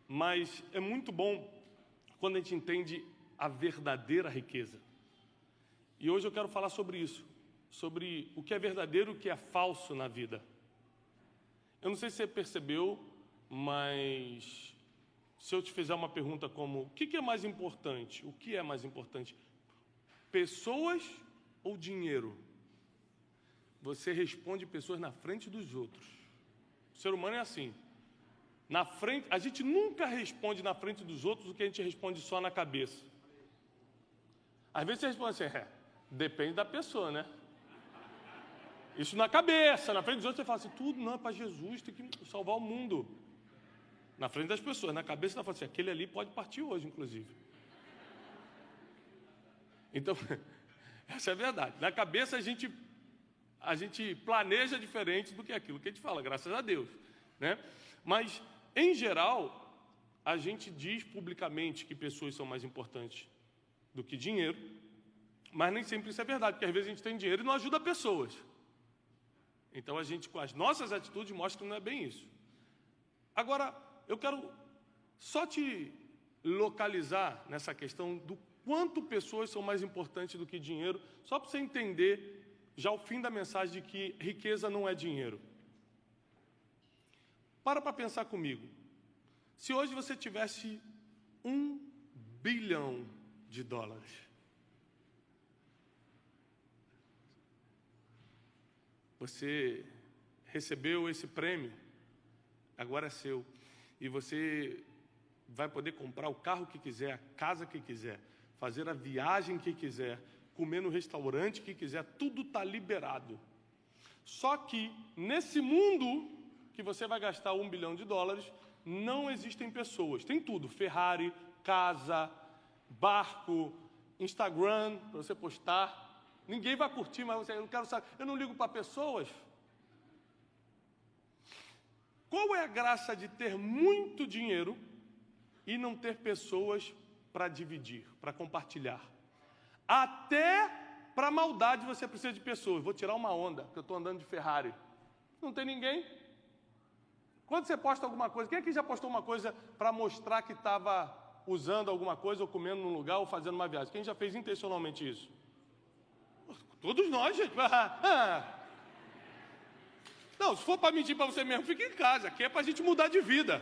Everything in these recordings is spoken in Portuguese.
mas é muito bom quando a gente entende a verdadeira riqueza. E hoje eu quero falar sobre isso, sobre o que é verdadeiro e o que é falso na vida. Eu não sei se você percebeu, mas se eu te fizer uma pergunta como: o que é mais importante? O que é mais importante? Pessoas ou dinheiro? Você responde pessoas na frente dos outros. O ser humano é assim. Na frente, a gente nunca responde na frente dos outros o que a gente responde só na cabeça. Às vezes você responde assim: depende da pessoa, né? Isso na cabeça, na frente dos outros você fala assim: tudo não é para Jesus, tem que salvar o mundo. Na frente das pessoas, na cabeça você fala assim: aquele ali pode partir hoje, inclusive. Então, essa é a verdade. Na cabeça a gente planeja diferente do que aquilo que a gente fala, graças a Deus, né? Mas, em geral, a gente diz publicamente que pessoas são mais importantes do que dinheiro, mas nem sempre isso é verdade, porque às vezes a gente tem dinheiro e não ajuda pessoas. Então, a gente, com as nossas atitudes, mostra que não é bem isso. Agora, eu quero só te localizar nessa questão do quanto pessoas são mais importantes do que dinheiro, só para você entender já o fim da mensagem de que riqueza não é dinheiro. Para pensar comigo. Se hoje você tivesse $1 bilhão, você recebeu esse prêmio, agora é seu, e você vai poder comprar o carro que quiser, a casa que quiser, fazer a viagem que quiser, comer no restaurante que quiser, tudo está liberado. Só que, nesse mundo que você vai gastar $1 bilhão, não existem pessoas. Tem tudo: Ferrari, casa, barco, Instagram, para você postar. Ninguém vai curtir, mas você: eu não quero saber, eu não ligo para pessoas. Qual é a graça de ter muito dinheiro e não ter pessoas para dividir, para compartilhar? Até para maldade você precisa de pessoas. Vou tirar uma onda, porque eu estou andando de Ferrari. Não tem ninguém. Quando você posta alguma coisa, quem aqui já postou uma coisa para mostrar que estava usando alguma coisa, ou comendo num lugar, ou fazendo uma viagem? Quem já fez intencionalmente isso? Todos nós, gente. Não, se for para mentir para você mesmo, fica em casa. Aqui é para a gente mudar de vida.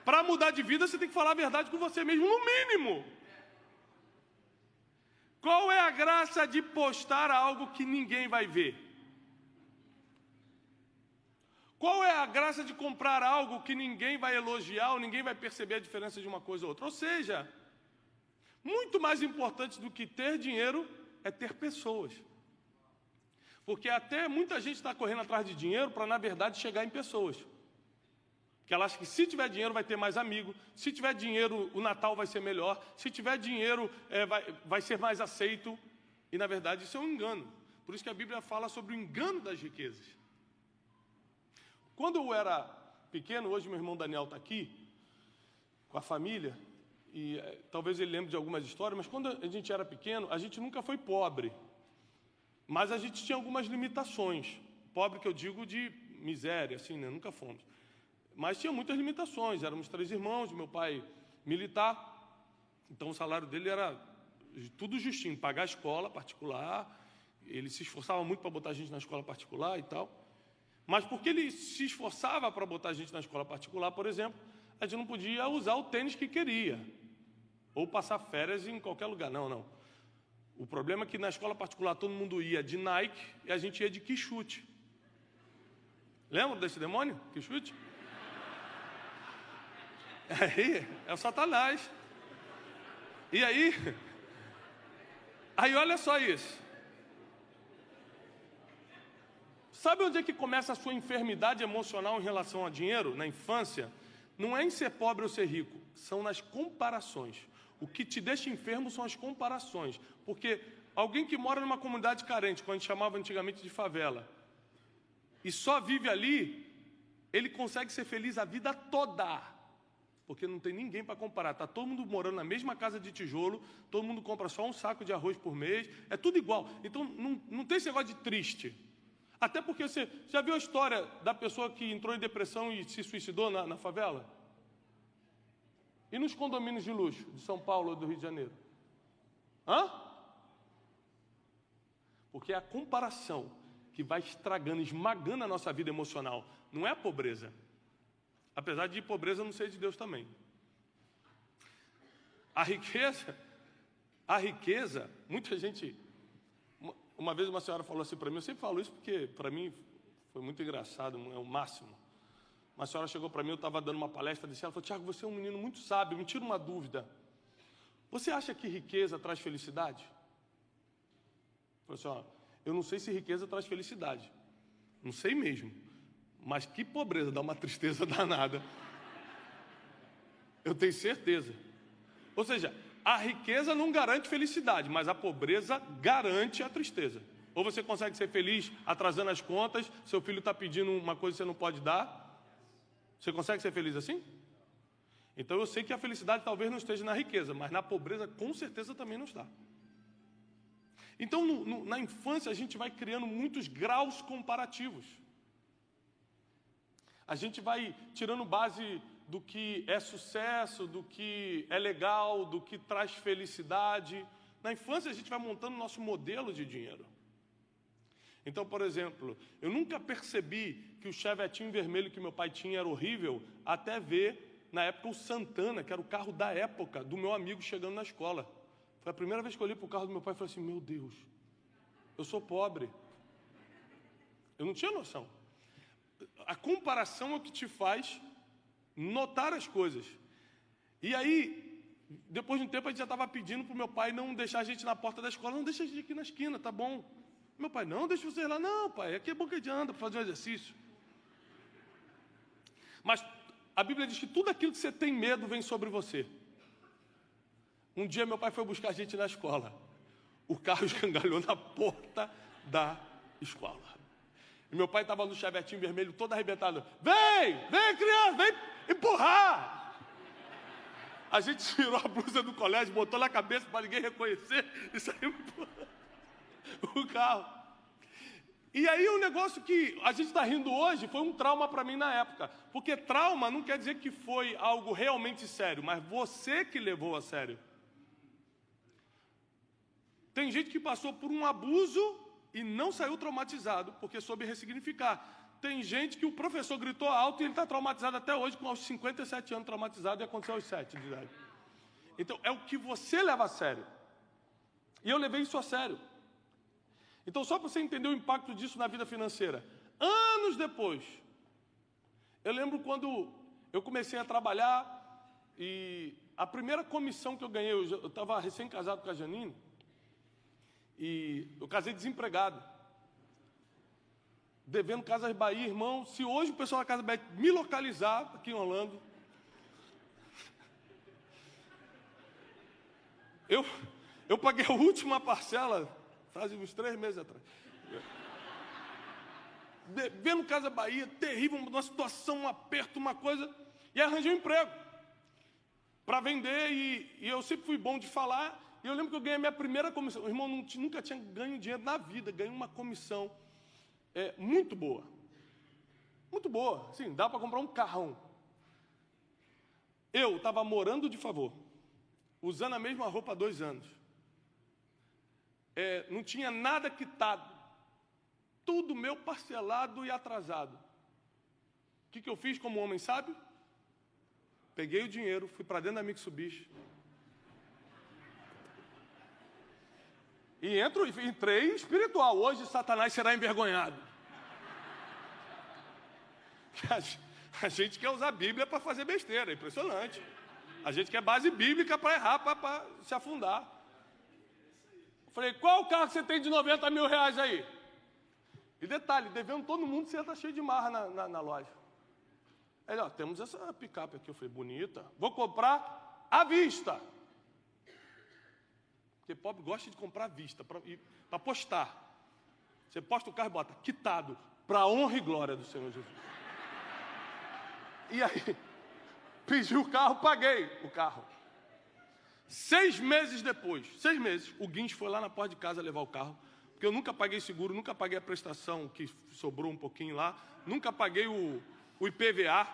Para mudar de vida, você tem que falar a verdade com você mesmo, no mínimo. Qual é a graça de postar algo que ninguém vai ver? Qual é a graça de comprar algo que ninguém vai elogiar ou ninguém vai perceber a diferença de uma coisa ou outra? Ou seja, muito mais importante do que ter dinheiro é ter pessoas. Porque até muita gente está correndo atrás de dinheiro para, na verdade, chegar em pessoas. Porque ela acha que se tiver dinheiro vai ter mais amigo, se tiver dinheiro o Natal vai ser melhor, se tiver dinheiro vai ser mais aceito. E, na verdade, isso é um engano. Por isso que a Bíblia fala sobre o engano das riquezas. Quando eu era pequeno, hoje meu irmão Daniel está aqui, com a família, e talvez ele lembre de algumas histórias, mas quando a gente era pequeno, a gente nunca foi pobre, mas a gente tinha algumas limitações. Pobre que eu digo de miséria, assim, né? Nunca fomos. Mas tinha muitas limitações, éramos 3 irmãos, meu pai militar, então o salário dele era tudo justinho, pagar a escola particular, ele se esforçava muito para botar a gente na escola particular e tal. Mas porque ele se esforçava para botar a gente na escola particular, por exemplo, a gente não podia usar o tênis que queria, ou passar férias em qualquer lugar. Não. O problema é que na escola particular todo mundo ia de Nike e a gente ia de Quixote. Lembra desse demônio? Quixote? Aí, é o Satanás. E aí olha só isso. Sabe onde é que começa a sua enfermidade emocional em relação a dinheiro, na infância? Não é em ser pobre ou ser rico, são nas comparações. O que te deixa enfermo são as comparações. Porque alguém que mora numa comunidade carente, como a gente chamava antigamente de favela, e só vive ali, ele consegue ser feliz a vida toda. Porque não tem ninguém para comparar. Está todo mundo morando na mesma casa de tijolo, todo mundo compra só um saco de arroz por mês, é tudo igual. Então não tem esse negócio de triste. Até porque você já viu a história da pessoa que entrou em depressão e se suicidou na favela? E nos condomínios de luxo de São Paulo ou do Rio de Janeiro? Hã? Porque é a comparação que vai estragando, esmagando a nossa vida emocional. Não é a pobreza. Apesar de pobreza não ser de Deus também. A riqueza, muita gente... Uma vez uma senhora falou assim para mim, eu sempre falo isso porque para mim foi muito engraçado, é o máximo. Uma senhora chegou para mim, eu estava dando uma palestra, ela falou: Tiago, você é um menino muito sábio, me tira uma dúvida. Você acha que riqueza traz felicidade? Eu falei assim: eu não sei se riqueza traz felicidade. Não sei mesmo. Mas que pobreza, dá uma tristeza danada. Eu tenho certeza. Ou seja, a riqueza não garante felicidade, mas a pobreza garante a tristeza. Ou você consegue ser feliz atrasando as contas, seu filho está pedindo uma coisa que você não pode dar. Você consegue ser feliz assim? Então eu sei que a felicidade talvez não esteja na riqueza, mas na pobreza com certeza também não está. Então na infância a gente vai criando muitos graus comparativos. A gente vai tirando base do que é sucesso, do que é legal, do que traz felicidade. Na infância a gente vai montando o nosso modelo de dinheiro. Então, por exemplo, eu nunca percebi que o chevetinho vermelho que meu pai tinha era horrível, até ver, na época, o Santana, que era o carro da época, do meu amigo chegando na escola. Foi a primeira vez que eu olhei para o carro do meu pai e falei assim: meu Deus, eu sou pobre. Eu não tinha noção. A comparação é o que te faz notar as coisas. E aí, depois de um tempo, a gente já estava pedindo para o meu pai não deixar a gente na porta da escola. Não, deixa a gente aqui na esquina, tá bom. Meu pai: não, deixa vocês lá. Não, pai, aqui é boca de anda para fazer um exercício. Mas a Bíblia diz que tudo aquilo que você tem medo vem sobre você. Um dia meu pai foi buscar a gente na escola. O carro escangalhou na porta da escola. E meu pai estava no chevetinho vermelho todo arrebentado. Vem criança, vem empurrar. A gente tirou a blusa do colégio, botou na cabeça para ninguém reconhecer e saiu empurrando o carro. E aí um negócio que a gente está rindo hoje foi um trauma para mim na época. Porque trauma não quer dizer que foi algo realmente sério, mas você que levou a sério. Tem gente que passou por um abuso e não saiu traumatizado, porque soube ressignificar. Tem gente que o professor gritou alto e ele está traumatizado até hoje, com aos 57 anos traumatizado, e aconteceu aos 7 de idade. Então, é o que você leva a sério. E eu levei isso a sério. Então, só para você entender o impacto disso na vida financeira. Anos depois, eu lembro quando eu comecei a trabalhar e a primeira comissão que eu ganhei, eu estava recém-casado com a Janine, e eu casei desempregado, devendo Casas Bahia, irmão. Se hoje o pessoal da Casa Bahia me localizar aqui em Orlando, eu paguei a última parcela faz uns 3 meses atrás. Devendo Casa Bahia, terrível, uma situação, um aperto, uma coisa, e arranjei um emprego para vender, e eu sempre fui bom de falar. E eu lembro que eu ganhei a minha primeira comissão. O irmão nunca tinha ganho dinheiro na vida. Ganhei uma comissão muito boa. Muito boa. Sim, dá para comprar um carrão. Eu estava morando de favor. Usando a mesma roupa há 2 anos. Não tinha nada quitado. Tudo meu parcelado e atrasado. O que eu fiz como homem sábio? Peguei o dinheiro, fui para dentro da Mitsubishi. E entrei espiritual. Hoje Satanás será envergonhado. A gente quer usar a Bíblia para fazer besteira, é impressionante. A gente quer base bíblica para errar, para se afundar. Eu falei: qual o carro que você tem de 90 mil reais aí? E detalhe, devendo todo mundo, você está cheio de marra na loja. Ele: temos essa picape aqui. Eu falei: bonita. Vou comprar à vista. Porque pobre gosta de comprar à vista, para postar. Você posta o carro e bota quitado, para a honra e glória do Senhor Jesus. E aí, pedi o carro, paguei o carro. 6 meses depois, 6 meses, o guincho foi lá na porta de casa levar o carro, porque eu nunca paguei seguro, nunca paguei a prestação, que sobrou um pouquinho lá, nunca paguei o IPVA.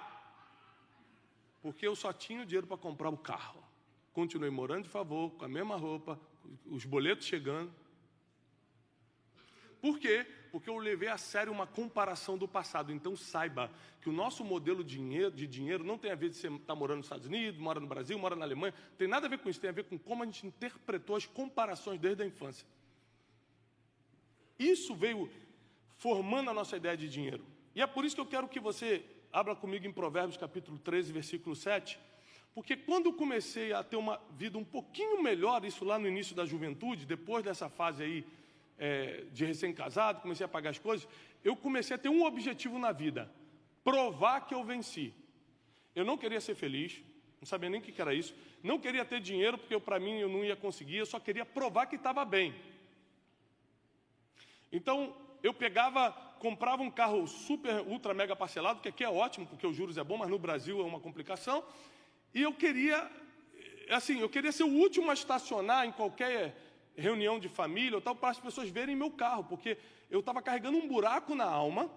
porque eu só tinha dinheiro para comprar o carro. Continuei morando de favor, com a mesma roupa, os boletos chegando. Por quê? Porque eu levei a sério uma comparação do passado. Então saiba que o nosso modelo de dinheiro não tem a ver de você estar morando nos Estados Unidos, mora no Brasil, mora na Alemanha. Não tem nada a ver com isso, tem a ver com como a gente interpretou as comparações desde a infância. Isso veio formando a nossa ideia de dinheiro. E é por isso que eu quero que você abra comigo em Provérbios capítulo 13, versículo 7. Porque quando eu comecei a ter uma vida um pouquinho melhor, isso lá no início da juventude, depois dessa fase aí de recém-casado, comecei a pagar as coisas, eu comecei a ter um objetivo na vida: provar que eu venci. Eu não queria ser feliz, não sabia nem o que era isso, não queria ter dinheiro, porque para mim eu não ia conseguir, eu só queria provar que estava bem. Então, eu comprava um carro super, ultra, mega parcelado, que aqui é ótimo, porque os juros é bom, mas no Brasil é uma complicação. E eu queria ser o último a estacionar em qualquer reunião de família ou tal, para as pessoas verem meu carro, porque eu estava carregando um buraco na alma,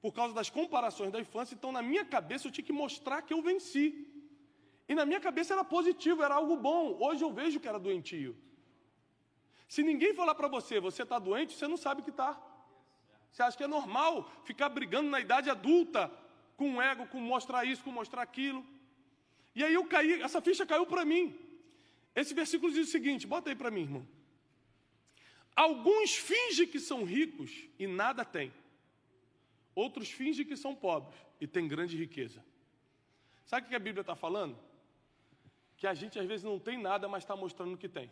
por causa das comparações da infância. Então, na minha cabeça, eu tinha que mostrar que eu venci. E na minha cabeça era positivo, era algo bom. Hoje eu vejo que era doentio. Se ninguém falar para você está doente, você não sabe que está. Você acha que é normal ficar brigando na idade adulta com o ego, com mostrar isso, com mostrar aquilo. E aí eu caí, essa ficha caiu para mim. Esse versículo diz o seguinte, bota aí para mim, irmão. Alguns fingem que são ricos e nada têm. Outros fingem que são pobres e têm grande riqueza. Sabe o que a Bíblia está falando? Que a gente às vezes não tem nada, mas está mostrando que tem.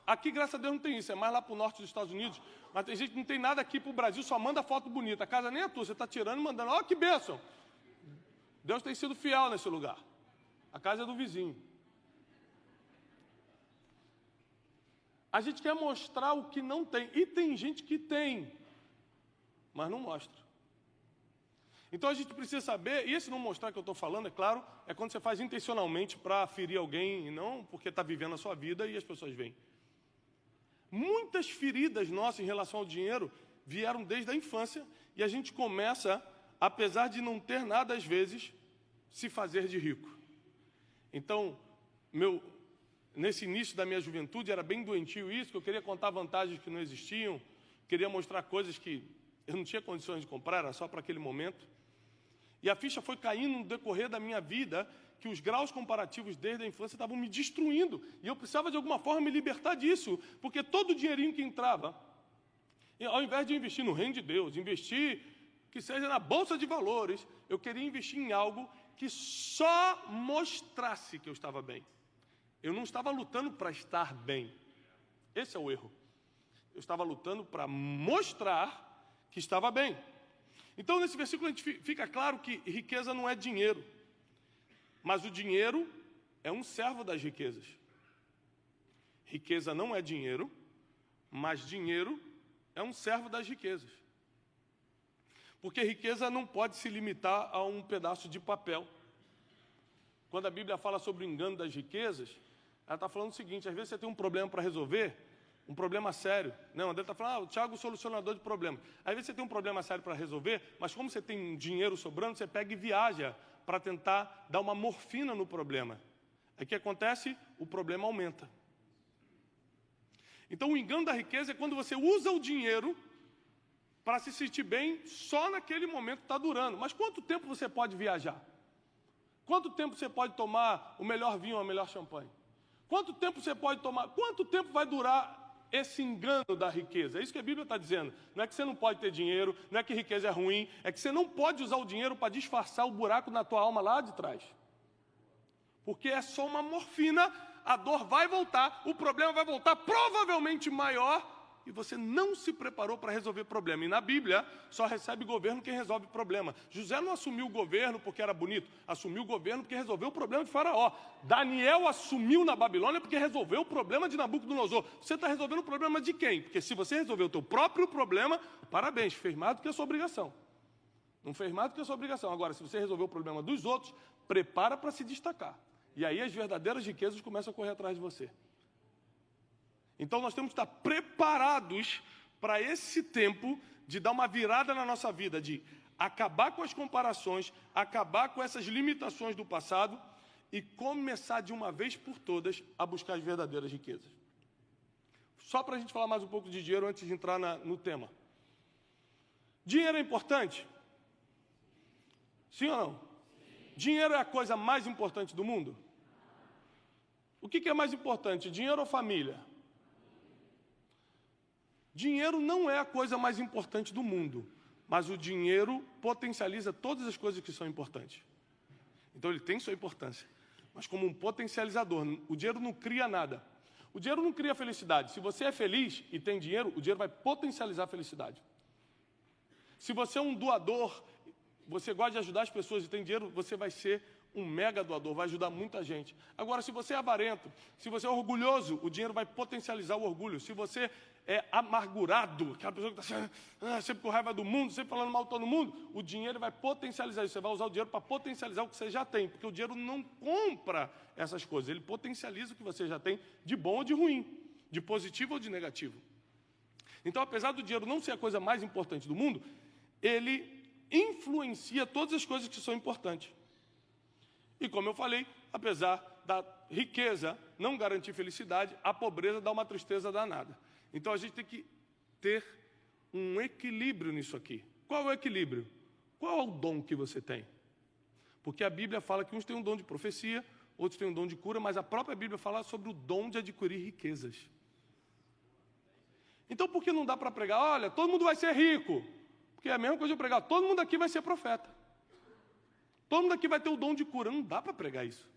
Aqui, graças a Deus, não tem isso. É mais lá para o norte dos Estados Unidos. Mas tem gente que não tem nada aqui para o Brasil, só manda foto bonita. A casa nem é tua, você está tirando e mandando. Ó, que bênção! Deus tem sido fiel nesse lugar. A casa é do vizinho. A gente quer mostrar o que não tem. E tem gente que tem, mas não mostra. Então a gente precisa saber, e esse não mostrar que eu estou falando, é claro, é quando você faz intencionalmente para ferir alguém, e não porque está vivendo a sua vida e as pessoas veem. Muitas feridas nossas em relação ao dinheiro vieram desde a infância, e a gente começa, apesar de não ter nada às vezes, se fazer de rico. Então, nesse início da minha juventude era bem doentio isso, que eu queria contar vantagens que não existiam, queria mostrar coisas que eu não tinha condições de comprar, era só para aquele momento. E a ficha foi caindo no decorrer da minha vida, que os graus comparativos desde a infância estavam me destruindo. E eu precisava, de alguma forma, me libertar disso. Porque todo o dinheirinho que entrava, ao invés de investir no reino de Deus, investir, que seja na bolsa de valores, eu queria investir em algo que só mostrasse que eu estava bem. Eu não estava lutando para estar bem. Esse é o erro. Eu estava lutando para mostrar que estava bem. Então, nesse versículo, a gente fica claro que riqueza não é dinheiro. Mas o dinheiro é um servo das riquezas. Riqueza não é dinheiro, mas dinheiro é um servo das riquezas. Porque riqueza não pode se limitar a um pedaço de papel. Quando a Bíblia fala sobre o engano das riquezas, ela está falando o seguinte: às vezes você tem um problema para resolver, um problema sério. Não, André está falando, o Tiago é o solucionador de problemas. Às vezes você tem um problema sério para resolver, mas como você tem dinheiro sobrando, você pega e viaja para tentar dar uma morfina no problema. Aí o que acontece? O problema aumenta. Então o engano da riqueza é quando você usa o dinheiro para se sentir bem só naquele momento que está durando. Mas quanto tempo você pode viajar? Quanto tempo você pode tomar o melhor vinho ou a melhor champanhe? Quanto tempo você pode tomar? Quanto tempo vai durar esse engano da riqueza? É isso que a Bíblia está dizendo. Não é que você não pode ter dinheiro, não é que riqueza é ruim, é que você não pode usar o dinheiro para disfarçar o buraco na tua alma lá de trás. Porque é só uma morfina, a dor vai voltar, o problema vai voltar provavelmente maior, e você não se preparou para resolver problema. E na Bíblia, só recebe governo quem resolve problema. José não assumiu o governo porque era bonito, assumiu o governo porque resolveu o problema de Faraó. Daniel assumiu na Babilônia porque resolveu o problema de Nabucodonosor. Você está resolvendo o problema de quem? Porque se você resolveu o teu próprio problema, parabéns, fez mais do que a sua obrigação. Não fez mais do que a sua obrigação. Agora, se você resolveu o problema dos outros, prepara para se destacar. E aí as verdadeiras riquezas começam a correr atrás de você. Então nós temos que estar preparados para esse tempo de dar uma virada na nossa vida, de acabar com as comparações, acabar com essas limitações do passado e começar de uma vez por todas a buscar as verdadeiras riquezas. Só para a gente falar mais um pouco de dinheiro antes de entrar no tema. Dinheiro é importante? Sim ou não? Dinheiro é a coisa mais importante do mundo? O que é mais importante, dinheiro ou família? Dinheiro não é a coisa mais importante do mundo, mas o dinheiro potencializa todas as coisas que são importantes. Então ele tem sua importância, mas como um potencializador. O dinheiro não cria nada. O dinheiro não cria felicidade. Se você é feliz e tem dinheiro, o dinheiro vai potencializar a felicidade. Se você é um doador, você gosta de ajudar as pessoas e tem dinheiro, você vai ser um mega doador, vai ajudar muita gente. Agora, se você é avarento, se você é orgulhoso, o dinheiro vai potencializar o orgulho. Se você é amargurado, aquela pessoa que está sempre com raiva do mundo, sempre falando mal de todo mundo, o dinheiro vai potencializar isso. Você vai usar o dinheiro para potencializar o que você já tem, porque o dinheiro não compra essas coisas, ele potencializa o que você já tem, de bom ou de ruim, de positivo ou de negativo. Então, apesar do dinheiro não ser a coisa mais importante do mundo, ele influencia todas as coisas que são importantes. E como eu falei, apesar da riqueza não garantir felicidade, a pobreza dá uma tristeza danada. Então a gente tem que ter um equilíbrio nisso aqui. Qual é o equilíbrio? Qual é o dom que você tem? Porque a Bíblia fala que uns têm um dom de profecia, outros têm um dom de cura, mas a própria Bíblia fala sobre o dom de adquirir riquezas. Então por que não dá para pregar, olha, todo mundo vai ser rico? Porque é a mesma coisa de pregar, todo mundo aqui vai ser profeta. Todo mundo aqui vai ter o dom de cura. Não dá para pregar isso.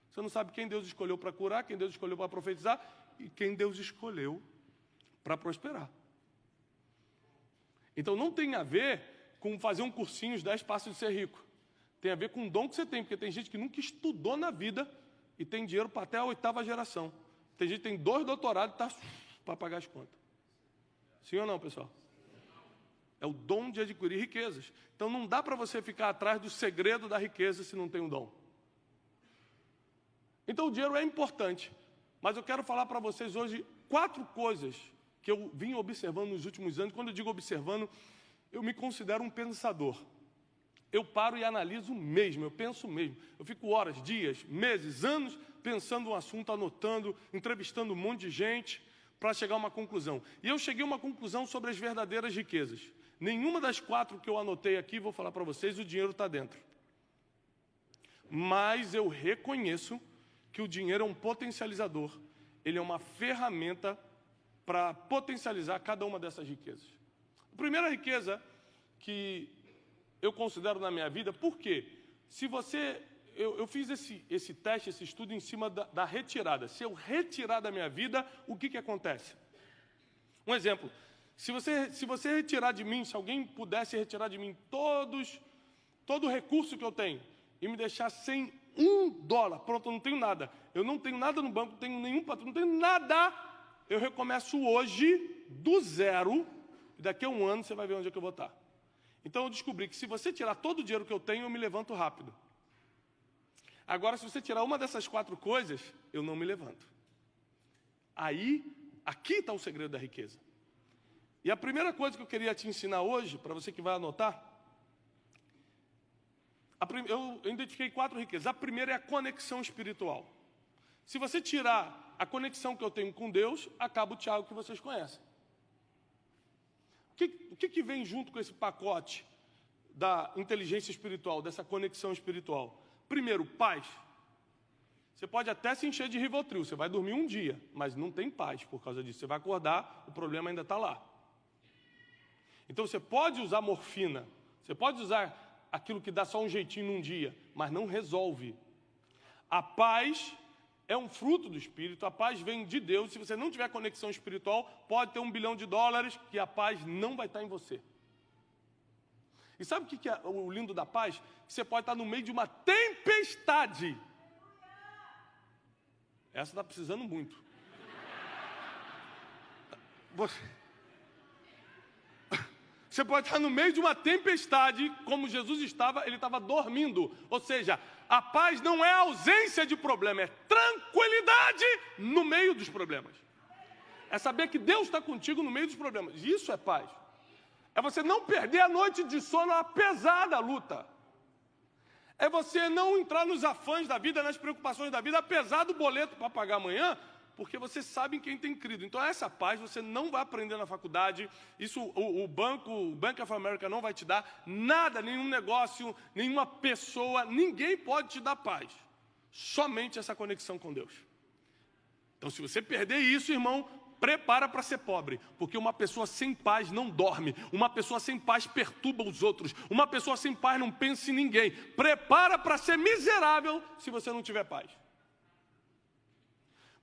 Você não sabe quem Deus escolheu para curar, quem Deus escolheu para profetizar e quem Deus escolheu para prosperar. Então não tem a ver com fazer um cursinho, os 10 passos de ser rico. Tem a ver com o dom que você tem, porque tem gente que nunca estudou na vida e tem dinheiro para até a 8ª geração. Tem gente que tem 2 doutorados e está para pagar as contas. Sim ou não, pessoal? É o dom de adquirir riquezas. Então não dá para você ficar atrás do segredo da riqueza se não tem um dom. Então o dinheiro é importante. Mas eu quero falar para vocês hoje 4 coisas que eu vim observando nos últimos anos. Quando eu digo observando, eu me considero um pensador. Eu paro e analiso mesmo, eu penso mesmo. Eu fico horas, dias, meses, anos pensando um assunto, anotando, entrevistando um monte de gente para chegar a uma conclusão. E eu cheguei a uma conclusão sobre as verdadeiras riquezas. Nenhuma das 4 que eu anotei aqui, vou falar para vocês, o dinheiro está dentro. Mas eu reconheço que o dinheiro é um potencializador. Ele é uma ferramenta para potencializar cada uma dessas riquezas. A primeira riqueza que eu considero na minha vida, por quê? Se você... Eu fiz esse teste, esse estudo em cima da retirada. Se eu retirar da minha vida, o que acontece? Um exemplo. Se você retirar de mim, se alguém pudesse retirar de mim todo o recurso que eu tenho e me deixar sem $1, pronto, eu não tenho nada. Eu não tenho nada no banco, não tenho nenhum patrão, não tenho nada. Eu recomeço hoje do zero e daqui a 1 ano você vai ver onde é que eu vou estar. Então eu descobri que se você tirar todo o dinheiro que eu tenho, eu me levanto rápido. Agora, se você tirar uma dessas 4 coisas, eu não me levanto. Aqui está o segredo da riqueza. E a primeira coisa que eu queria te ensinar hoje, para você que vai anotar, eu identifiquei 4 riquezas. A primeira é a conexão espiritual. Se você tirar a conexão que eu tenho com Deus, acaba o Tiago que vocês conhecem. O que vem junto com esse pacote da inteligência espiritual, dessa conexão espiritual? Primeiro, paz. Você pode até se encher de Rivotril, você vai dormir um dia, mas não tem paz por causa disso. Você vai acordar, o problema ainda está lá. Então você pode usar morfina, você pode usar aquilo que dá só um jeitinho num dia, mas não resolve. A paz é um fruto do Espírito, a paz vem de Deus. Se você não tiver conexão espiritual, pode ter $1 bilhão que a paz não vai estar em você. E sabe o que é o lindo da paz? Que você pode estar no meio de uma tempestade. Essa está precisando muito. Você pode estar no meio de uma tempestade, como Jesus estava, ele estava dormindo. Ou seja, a paz não é ausência de problema, é tranquilidade no meio dos problemas. É saber que Deus está contigo no meio dos problemas. Isso é paz. É você não perder a noite de sono, apesar da luta. É você não entrar nos afãs da vida, nas preocupações da vida, apesar do boleto para pagar amanhã, porque você sabe em quem tem crido. Então, essa paz você não vai aprender na faculdade, isso o Bank of America não vai te dar, nada, nenhum negócio, nenhuma pessoa, ninguém pode te dar paz. Somente essa conexão com Deus. Então, se você perder isso, irmão, prepara para ser pobre, porque uma pessoa sem paz não dorme, uma pessoa sem paz perturba os outros, uma pessoa sem paz não pensa em ninguém. Prepara para ser miserável se você não tiver paz.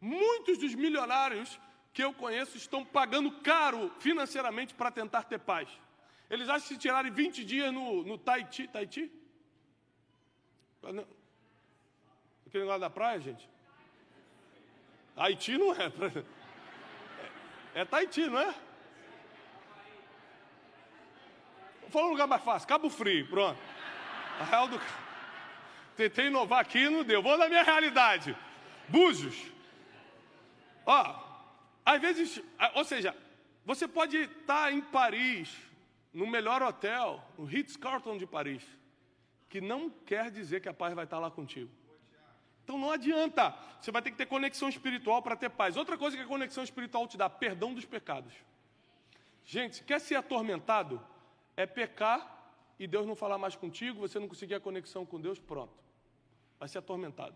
Muitos dos milionários que eu conheço estão pagando caro financeiramente para tentar ter paz. Eles acham que se tirarem 20 dias no Tahiti? Aquele negócio da praia, gente? Haiti não é. É Tahiti, não é? Vou falar um lugar mais fácil, Cabo Frio, pronto. Arraial do... Tentei inovar aqui, não deu. Vou na minha realidade. Búzios. Às vezes, ou seja, você pode estar em Paris, no melhor hotel, no Ritz-Carlton de Paris, que não quer dizer que a paz vai estar lá contigo. Então não adianta, você vai ter que ter conexão espiritual para ter paz. Outra coisa que a conexão espiritual te dá, perdão dos pecados. Gente, se quer ser atormentado, é pecar e Deus não falar mais contigo, você não conseguir a conexão com Deus, pronto. Vai ser atormentado.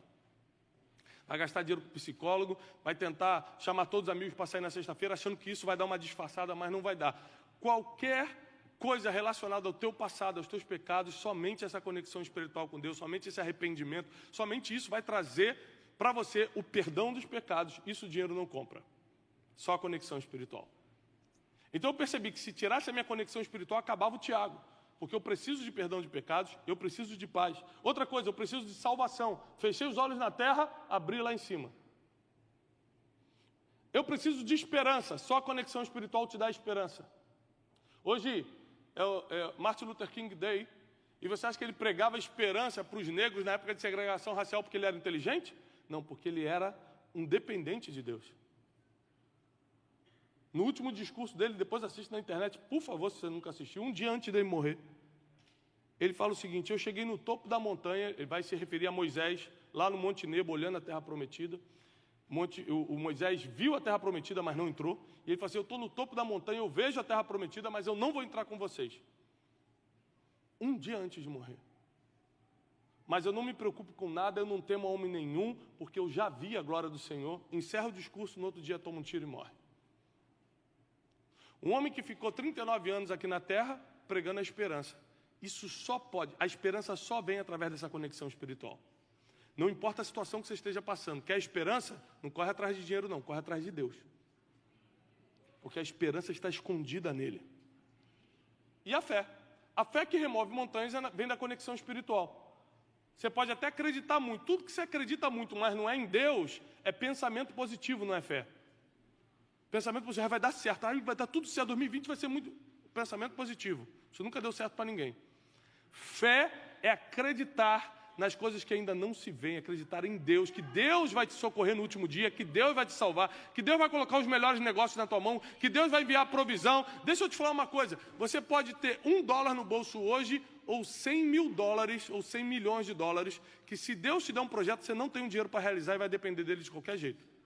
Vai gastar dinheiro com psicólogo, vai tentar chamar todos os amigos para sair na sexta-feira, achando que isso vai dar uma disfarçada, mas não vai dar. Qualquer coisa relacionada ao teu passado, aos teus pecados, somente essa conexão espiritual com Deus, somente esse arrependimento, somente isso vai trazer para você o perdão dos pecados. Isso o dinheiro não compra. Só a conexão espiritual. Então eu percebi que se tirasse a minha conexão espiritual, acabava o Tiago. Porque eu preciso de perdão de pecados, eu preciso de paz. Outra coisa, eu preciso de salvação. Fechei os olhos na terra, abri lá em cima. Eu preciso de esperança, só a conexão espiritual te dá esperança. Hoje é Martin Luther King Day, e você acha que ele pregava esperança para os negros na época de segregação racial porque ele era inteligente? Não, porque ele era um dependente de Deus. No último discurso dele, depois assiste na internet, por favor, se você nunca assistiu, um dia antes dele morrer, ele fala o seguinte: eu cheguei no topo da montanha, ele vai se referir a Moisés, lá no Monte Nebo, olhando a terra prometida. O Moisés viu a terra prometida, mas não entrou. E ele fala assim: eu estou no topo da montanha, eu vejo a terra prometida, mas eu não vou entrar com vocês. Um dia antes de morrer. Mas eu não me preocupo com nada, eu não temo a homem nenhum, porque eu já vi a glória do Senhor. Encerra o discurso, no outro dia toma um tiro e morre. Um homem que ficou 39 anos aqui na terra, pregando a esperança. Isso só pode, a esperança só vem através dessa conexão espiritual. Não importa a situação que você esteja passando. Quer esperança? Não corre atrás de dinheiro não, corre atrás de Deus. Porque a esperança está escondida nele. E a fé? A fé que remove montanhas vem da conexão espiritual. Você pode até acreditar muito. Tudo que você acredita muito, mas não é em Deus, é pensamento positivo, não é fé. Pensamento positivo, vai dar certo, vai dar tudo certo, 2020 vai ser muito... Pensamento positivo, isso nunca deu certo para ninguém. Fé é acreditar nas coisas que ainda não se veem, acreditar em Deus, que Deus vai te socorrer no último dia, que Deus vai te salvar, que Deus vai colocar os melhores negócios na tua mão, que Deus vai enviar a provisão. Deixa eu te falar uma coisa, você pode ter $1 no bolso hoje, ou 100 mil dólares, ou 100 milhões de dólares, que se Deus te der um projeto, você não tem um dinheiro para realizar e vai depender dele de qualquer jeito.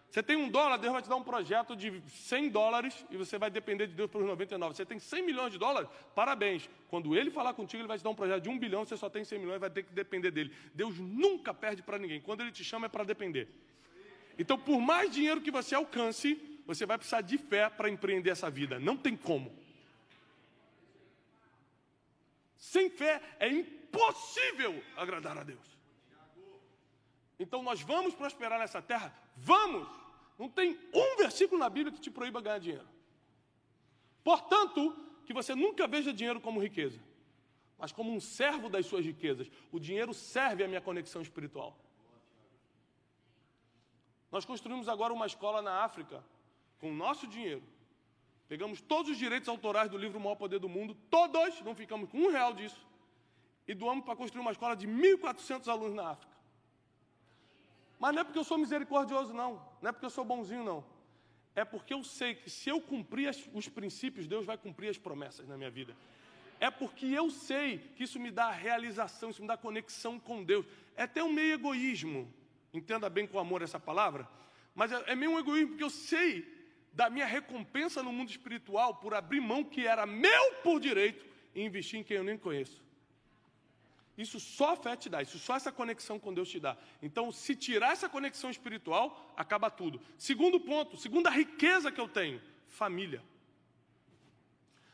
Você tem $1, Deus vai te dar um projeto de $100 e você vai depender de Deus pelos 99. Você tem 100 milhões de dólares, parabéns. Quando Ele falar contigo, Ele vai te dar um projeto de 1 bilhão, você só tem 100 milhões e vai ter que depender dEle. Deus nunca perde para ninguém. Quando Ele te chama é para depender. Então, por mais dinheiro que você alcance, você vai precisar de fé para empreender essa vida. Não tem como. Sem fé é impossível agradar a Deus. Então, nós vamos prosperar nessa terra? Vamos! Não tem um versículo na Bíblia que te proíba ganhar dinheiro. Portanto, que você nunca veja dinheiro como riqueza, mas como um servo das suas riquezas. O dinheiro serve à minha conexão espiritual. Nós construímos agora uma escola na África, com o nosso dinheiro. Pegamos todos os direitos autorais do livro O Maior Poder do Mundo, todos, não ficamos com R$1 disso, e doamos para construir uma escola de 1.400 alunos na África. Mas não é porque eu sou misericordioso, não. Não é porque eu sou bonzinho, não. é porque eu sei que se eu cumprir os princípios, Deus vai cumprir as promessas na minha vida. É porque eu sei que isso me dá realização, isso me dá conexão com Deus. É até um meio egoísmo, entenda bem com amor essa palavra, mas é meio um egoísmo, porque eu sei da minha recompensa no mundo espiritual por abrir mão que era meu por direito e investir em quem eu nem conheço. Isso só a fé te dá, isso só essa conexão com Deus te dá. Então, se tirar essa conexão espiritual, acaba tudo. Segundo ponto, segunda riqueza que eu tenho, família.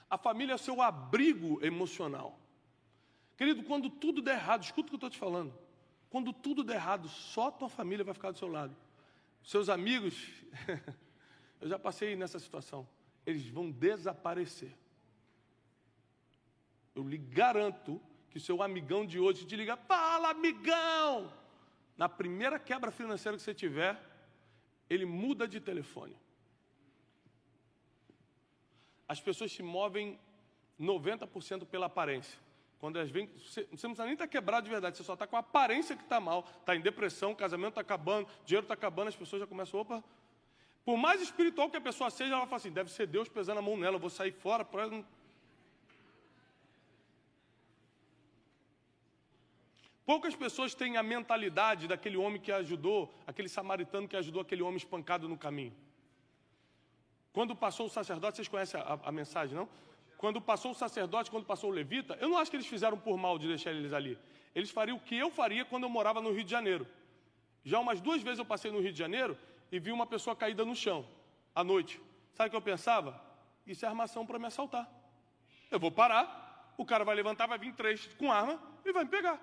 A família é o seu abrigo emocional. Querido, quando tudo der errado, escuta o que eu estou te falando. Quando tudo der errado, só tua família vai ficar do seu lado. Seus amigos, eu já passei nessa situação, eles vão desaparecer. Eu lhe garanto que o seu amigão de hoje te liga, fala, amigão! Na primeira quebra financeira que você tiver, ele muda de telefone. As pessoas se movem 90% pela aparência. Quando elas vêm, você não precisa nem estar quebrado de verdade, você só está com a aparência que está mal, está em depressão, o casamento está acabando, o dinheiro está acabando, as pessoas já começam, opa. Por mais espiritual que a pessoa seja, ela fala assim, deve ser Deus pesando a mão nela, eu vou sair fora para... Poucas pessoas têm a mentalidade daquele homem que ajudou, aquele samaritano que ajudou aquele homem espancado no caminho. Quando passou o sacerdote, vocês conhecem a mensagem, não? Quando passou o sacerdote, quando passou o levita, eu não acho que eles fizeram por mal de deixar eles ali. Eles fariam o que eu faria quando eu morava no Rio de Janeiro. Já umas 2 vezes eu passei no Rio de Janeiro e vi uma pessoa caída no chão, à noite. Sabe o que eu pensava? Isso é armação para me assaltar. Eu vou parar, o cara vai levantar, vai vir 3 com arma e vai me pegar.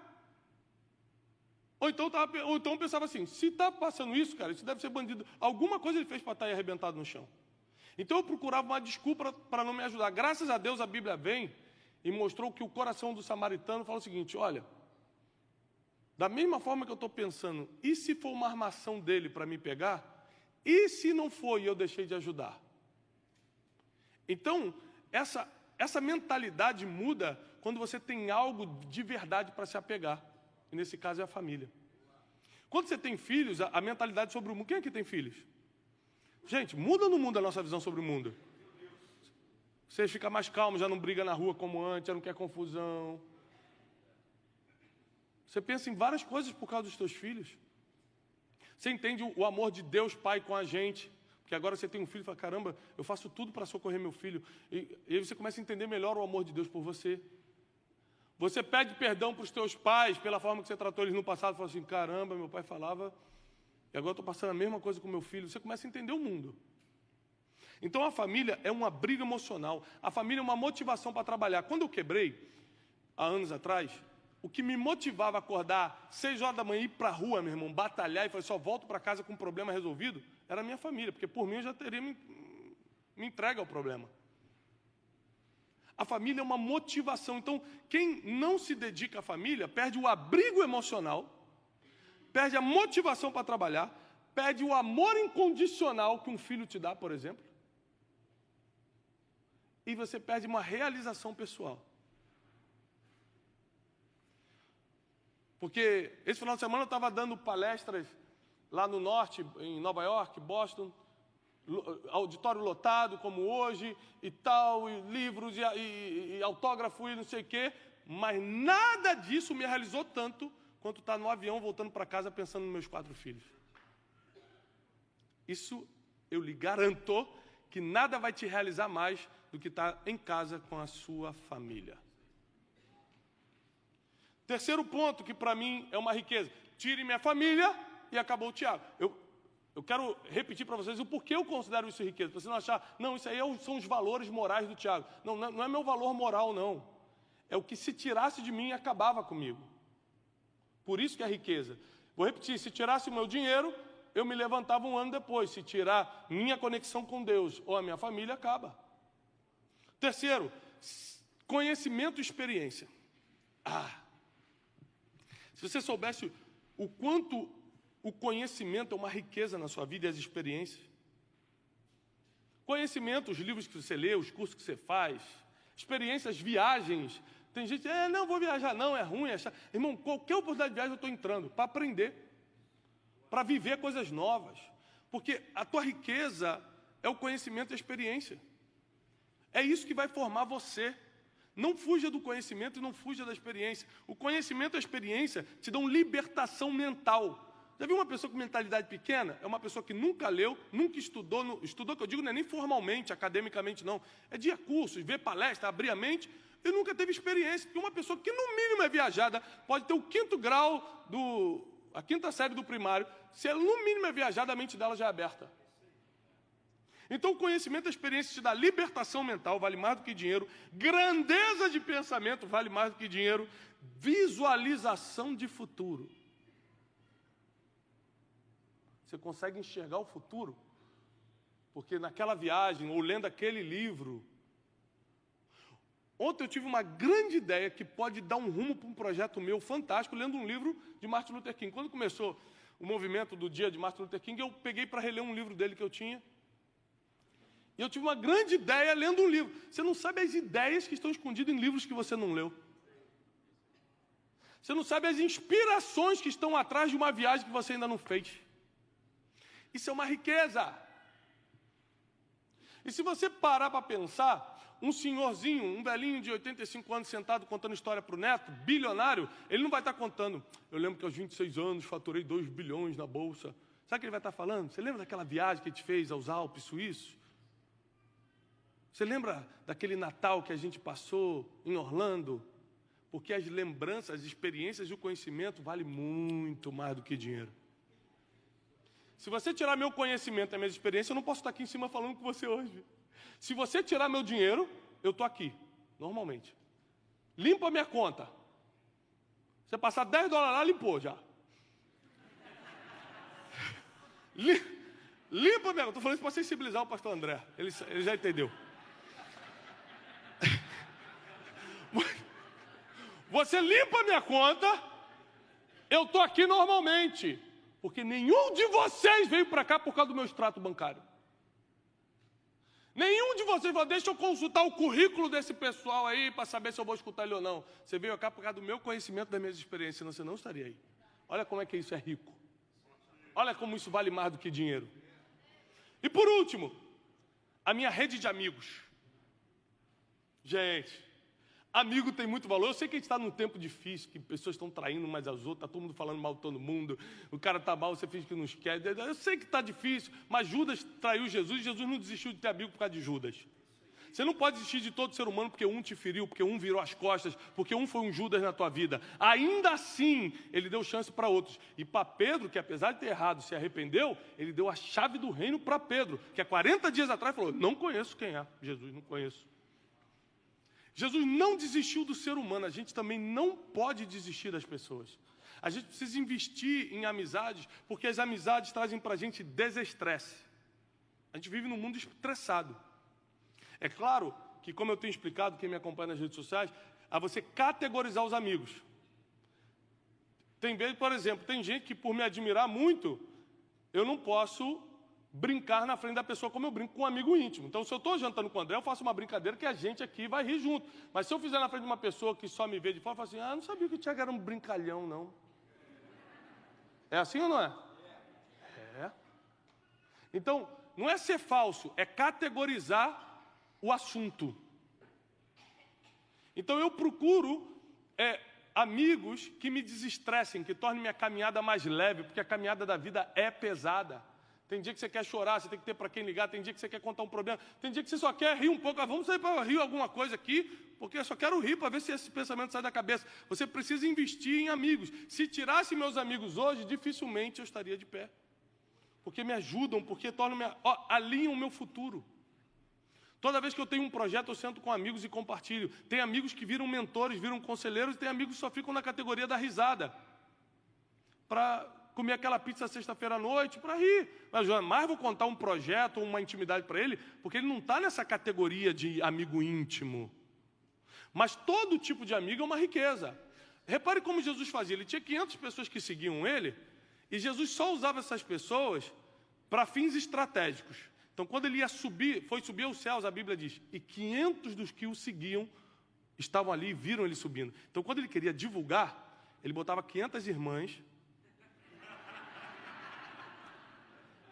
Ou então eu pensava assim, se está passando isso, cara, isso deve ser bandido. Alguma coisa ele fez para estar aí arrebentado no chão. Então eu procurava uma desculpa para não me ajudar. Graças a Deus a Bíblia vem e mostrou que o coração do samaritano fala o seguinte, olha, da mesma forma que eu estou pensando, e se for uma armação dele para me pegar? E se não for e eu deixei de ajudar? Então, essa mentalidade muda quando você tem algo de verdade para se apegar. E nesse caso é a família. Quando você tem filhos, a mentalidade sobre o mundo... Quem aqui tem filhos? Gente, muda no mundo a nossa visão sobre o mundo. Você fica mais calmo, já não briga na rua como antes, já não quer confusão. Você pensa em várias coisas por causa dos seus filhos. Você entende o amor de Deus Pai com a gente. Porque agora você tem um filho e fala, caramba, eu faço tudo para socorrer meu filho. E aí você começa a entender melhor o amor de Deus por você. Você pede perdão para os teus pais pela forma que você tratou eles no passado. Fala assim, caramba, meu pai falava, e agora eu estou passando a mesma coisa com meu filho. Você começa a entender o mundo. Então a família é um abrigo emocional. A família é uma motivação para trabalhar. Quando eu quebrei, há anos atrás, o que me motivava a acordar 6 horas da manhã e ir para a rua, meu irmão, batalhar e falar, só volto para casa com o problema resolvido, era a minha família. Porque por mim eu já teria me entregue ao problema. A família é uma motivação. Então, quem não se dedica à família, perde o abrigo emocional, perde a motivação para trabalhar, perde o amor incondicional que um filho te dá, por exemplo, e você perde uma realização pessoal. Porque esse final de semana eu estava dando palestras lá no norte, em Nova York, Boston, auditório lotado, como hoje, e tal, e livros, e autógrafo, e não sei o quê, mas nada disso me realizou tanto quanto estar no avião, voltando para casa, pensando nos meus 4 filhos. Isso, eu lhe garanto, que nada vai te realizar mais do que estar em casa com a sua família. Terceiro ponto, que para mim é uma riqueza. Tire minha família e acabou o Tiago. Eu quero repetir para vocês o porquê eu considero isso riqueza. Para você não achar, não, isso aí são os valores morais do Tiago. Não é meu valor moral, não. É o que se tirasse de mim acabava comigo. Por isso que é riqueza. Vou repetir, se tirasse o meu dinheiro, eu me levantava 1 ano depois. Se tirar minha conexão com Deus ou a minha família, acaba. Terceiro, conhecimento e experiência. Se você soubesse o quanto o conhecimento é uma riqueza na sua vida e as experiências. Conhecimento, os livros que você lê, os cursos que você faz, experiências, viagens. Tem gente, não vou viajar, não, é ruim, é chato. Irmão, qualquer oportunidade de viagem eu estou entrando para aprender, para viver coisas novas. Porque a tua riqueza é o conhecimento e a experiência. É isso que vai formar você. Não fuja do conhecimento e não fuja da experiência. O conhecimento e a experiência te dão libertação mental. Já viu uma pessoa com mentalidade pequena? É uma pessoa que nunca leu, nunca estudou. Estudou, que eu digo, não é nem formalmente, academicamente, não. É dia cursos, ver palestra, abrir a mente, e nunca teve experiência. Porque uma pessoa que, no mínimo, é viajada, pode ter o 5º grau, a 5ª série do primário. Se ela, no mínimo, é viajada, a mente dela já é aberta. Então, o conhecimento e a experiência te dá libertação mental, vale mais do que dinheiro. Grandeza de pensamento, vale mais do que dinheiro. Visualização de futuro. Você consegue enxergar o futuro? Porque naquela viagem, ou lendo aquele livro... Ontem eu tive uma grande ideia que pode dar um rumo para um projeto meu fantástico, lendo um livro de Martin Luther King. Quando começou o movimento do dia de Martin Luther King, eu peguei para reler um livro dele que eu tinha. E eu tive uma grande ideia lendo um livro. Você não sabe as ideias que estão escondidas em livros que você não leu. Você não sabe as inspirações que estão atrás de uma viagem que você ainda não fez. Isso é uma riqueza. E se você parar para pensar, um senhorzinho, um velhinho de 85 anos sentado contando história para o neto, bilionário, ele não vai estar contando. Eu lembro que aos 26 anos faturei 2 bilhões na bolsa. Sabe o que ele vai estar falando? Você lembra daquela viagem que a gente fez aos Alpes suíços? Você lembra daquele Natal que a gente passou em Orlando? Porque as lembranças, as experiências e o conhecimento valem muito mais do que dinheiro. Se você tirar meu conhecimento e minhas experiências, eu não posso estar aqui em cima falando com você hoje. Se você tirar meu dinheiro, eu estou aqui, normalmente. Limpa a minha conta. Você passar 10 dólares lá, limpou já. Limpa a minha conta. Estou falando isso para sensibilizar o pastor André. Ele já entendeu. Você limpa a minha conta, eu estou aqui normalmente. Porque nenhum de vocês veio para cá por causa do meu extrato bancário. Nenhum de vocês falou, deixa eu consultar o currículo desse pessoal aí para saber se eu vou escutar ele ou não. Você veio cá por causa do meu conhecimento, das minhas experiências, senão você não estaria aí. Olha como é que isso é rico. Olha como isso vale mais do que dinheiro. E por último, a minha rede de amigos. Gente, amigo tem muito valor. Eu sei que a gente está num tempo difícil, que pessoas estão traindo umas às outras, está todo mundo falando mal de todo mundo, o cara está mal, você finge que não quer. Eu sei que está difícil, mas Judas traiu Jesus, e Jesus não desistiu de ter amigo por causa de Judas. Você não pode desistir de todo ser humano porque um te feriu, porque um virou as costas, porque um foi um Judas na tua vida. Ainda assim, ele deu chance para outros. E para Pedro, que apesar de ter errado, se arrependeu, ele deu a chave do reino para Pedro, que há 40 dias atrás falou, não conheço quem é. Jesus, não conheço. Jesus não desistiu do ser humano, a gente também não pode desistir das pessoas. A gente precisa investir em amizades, porque as amizades trazem para a gente desestresse. A gente vive num mundo estressado. É claro que, como eu tenho explicado, quem me acompanha nas redes sociais, a você categorizar os amigos. Tem vezes, por exemplo, tem gente que por me admirar muito, eu não posso brincar na frente da pessoa como eu brinco com um amigo íntimo. Então, se eu estou jantando com o André, eu faço uma brincadeira que a gente aqui vai rir junto. Mas se eu fizer na frente de uma pessoa que só me vê de fora, eu falo assim, não sabia que o Thiago era um brincalhão, não. É assim ou não é? É. Então, não é ser falso, é categorizar o assunto. Então, eu procuro amigos que me desestressem, que tornem minha caminhada mais leve, porque a caminhada da vida é pesada. Tem dia que você quer chorar, você tem que ter para quem ligar. Tem dia que você quer contar um problema. Tem dia que você só quer rir um pouco. Vamos sair para rir alguma coisa aqui, porque eu só quero rir para ver se esse pensamento sai da cabeça. Você precisa investir em amigos. Se tirasse meus amigos hoje, dificilmente eu estaria de pé. Porque me ajudam, porque alinham o meu futuro. Toda vez que eu tenho um projeto, eu sento com amigos e compartilho. Tem amigos que viram mentores, viram conselheiros, e tem amigos que só ficam na categoria da risada. Para comer aquela pizza sexta-feira à noite, para rir. Mas jamais vou contar um projeto ou uma intimidade para ele, porque ele não está nessa categoria de amigo íntimo. Mas todo tipo de amigo é uma riqueza. Repare como Jesus fazia. Ele tinha 500 pessoas que seguiam ele, e Jesus só usava essas pessoas para fins estratégicos. Então, quando ele foi subir aos céus, a Bíblia diz, e 500 dos que o seguiam estavam ali e viram ele subindo. Então, quando ele queria divulgar, ele botava 500 irmãs.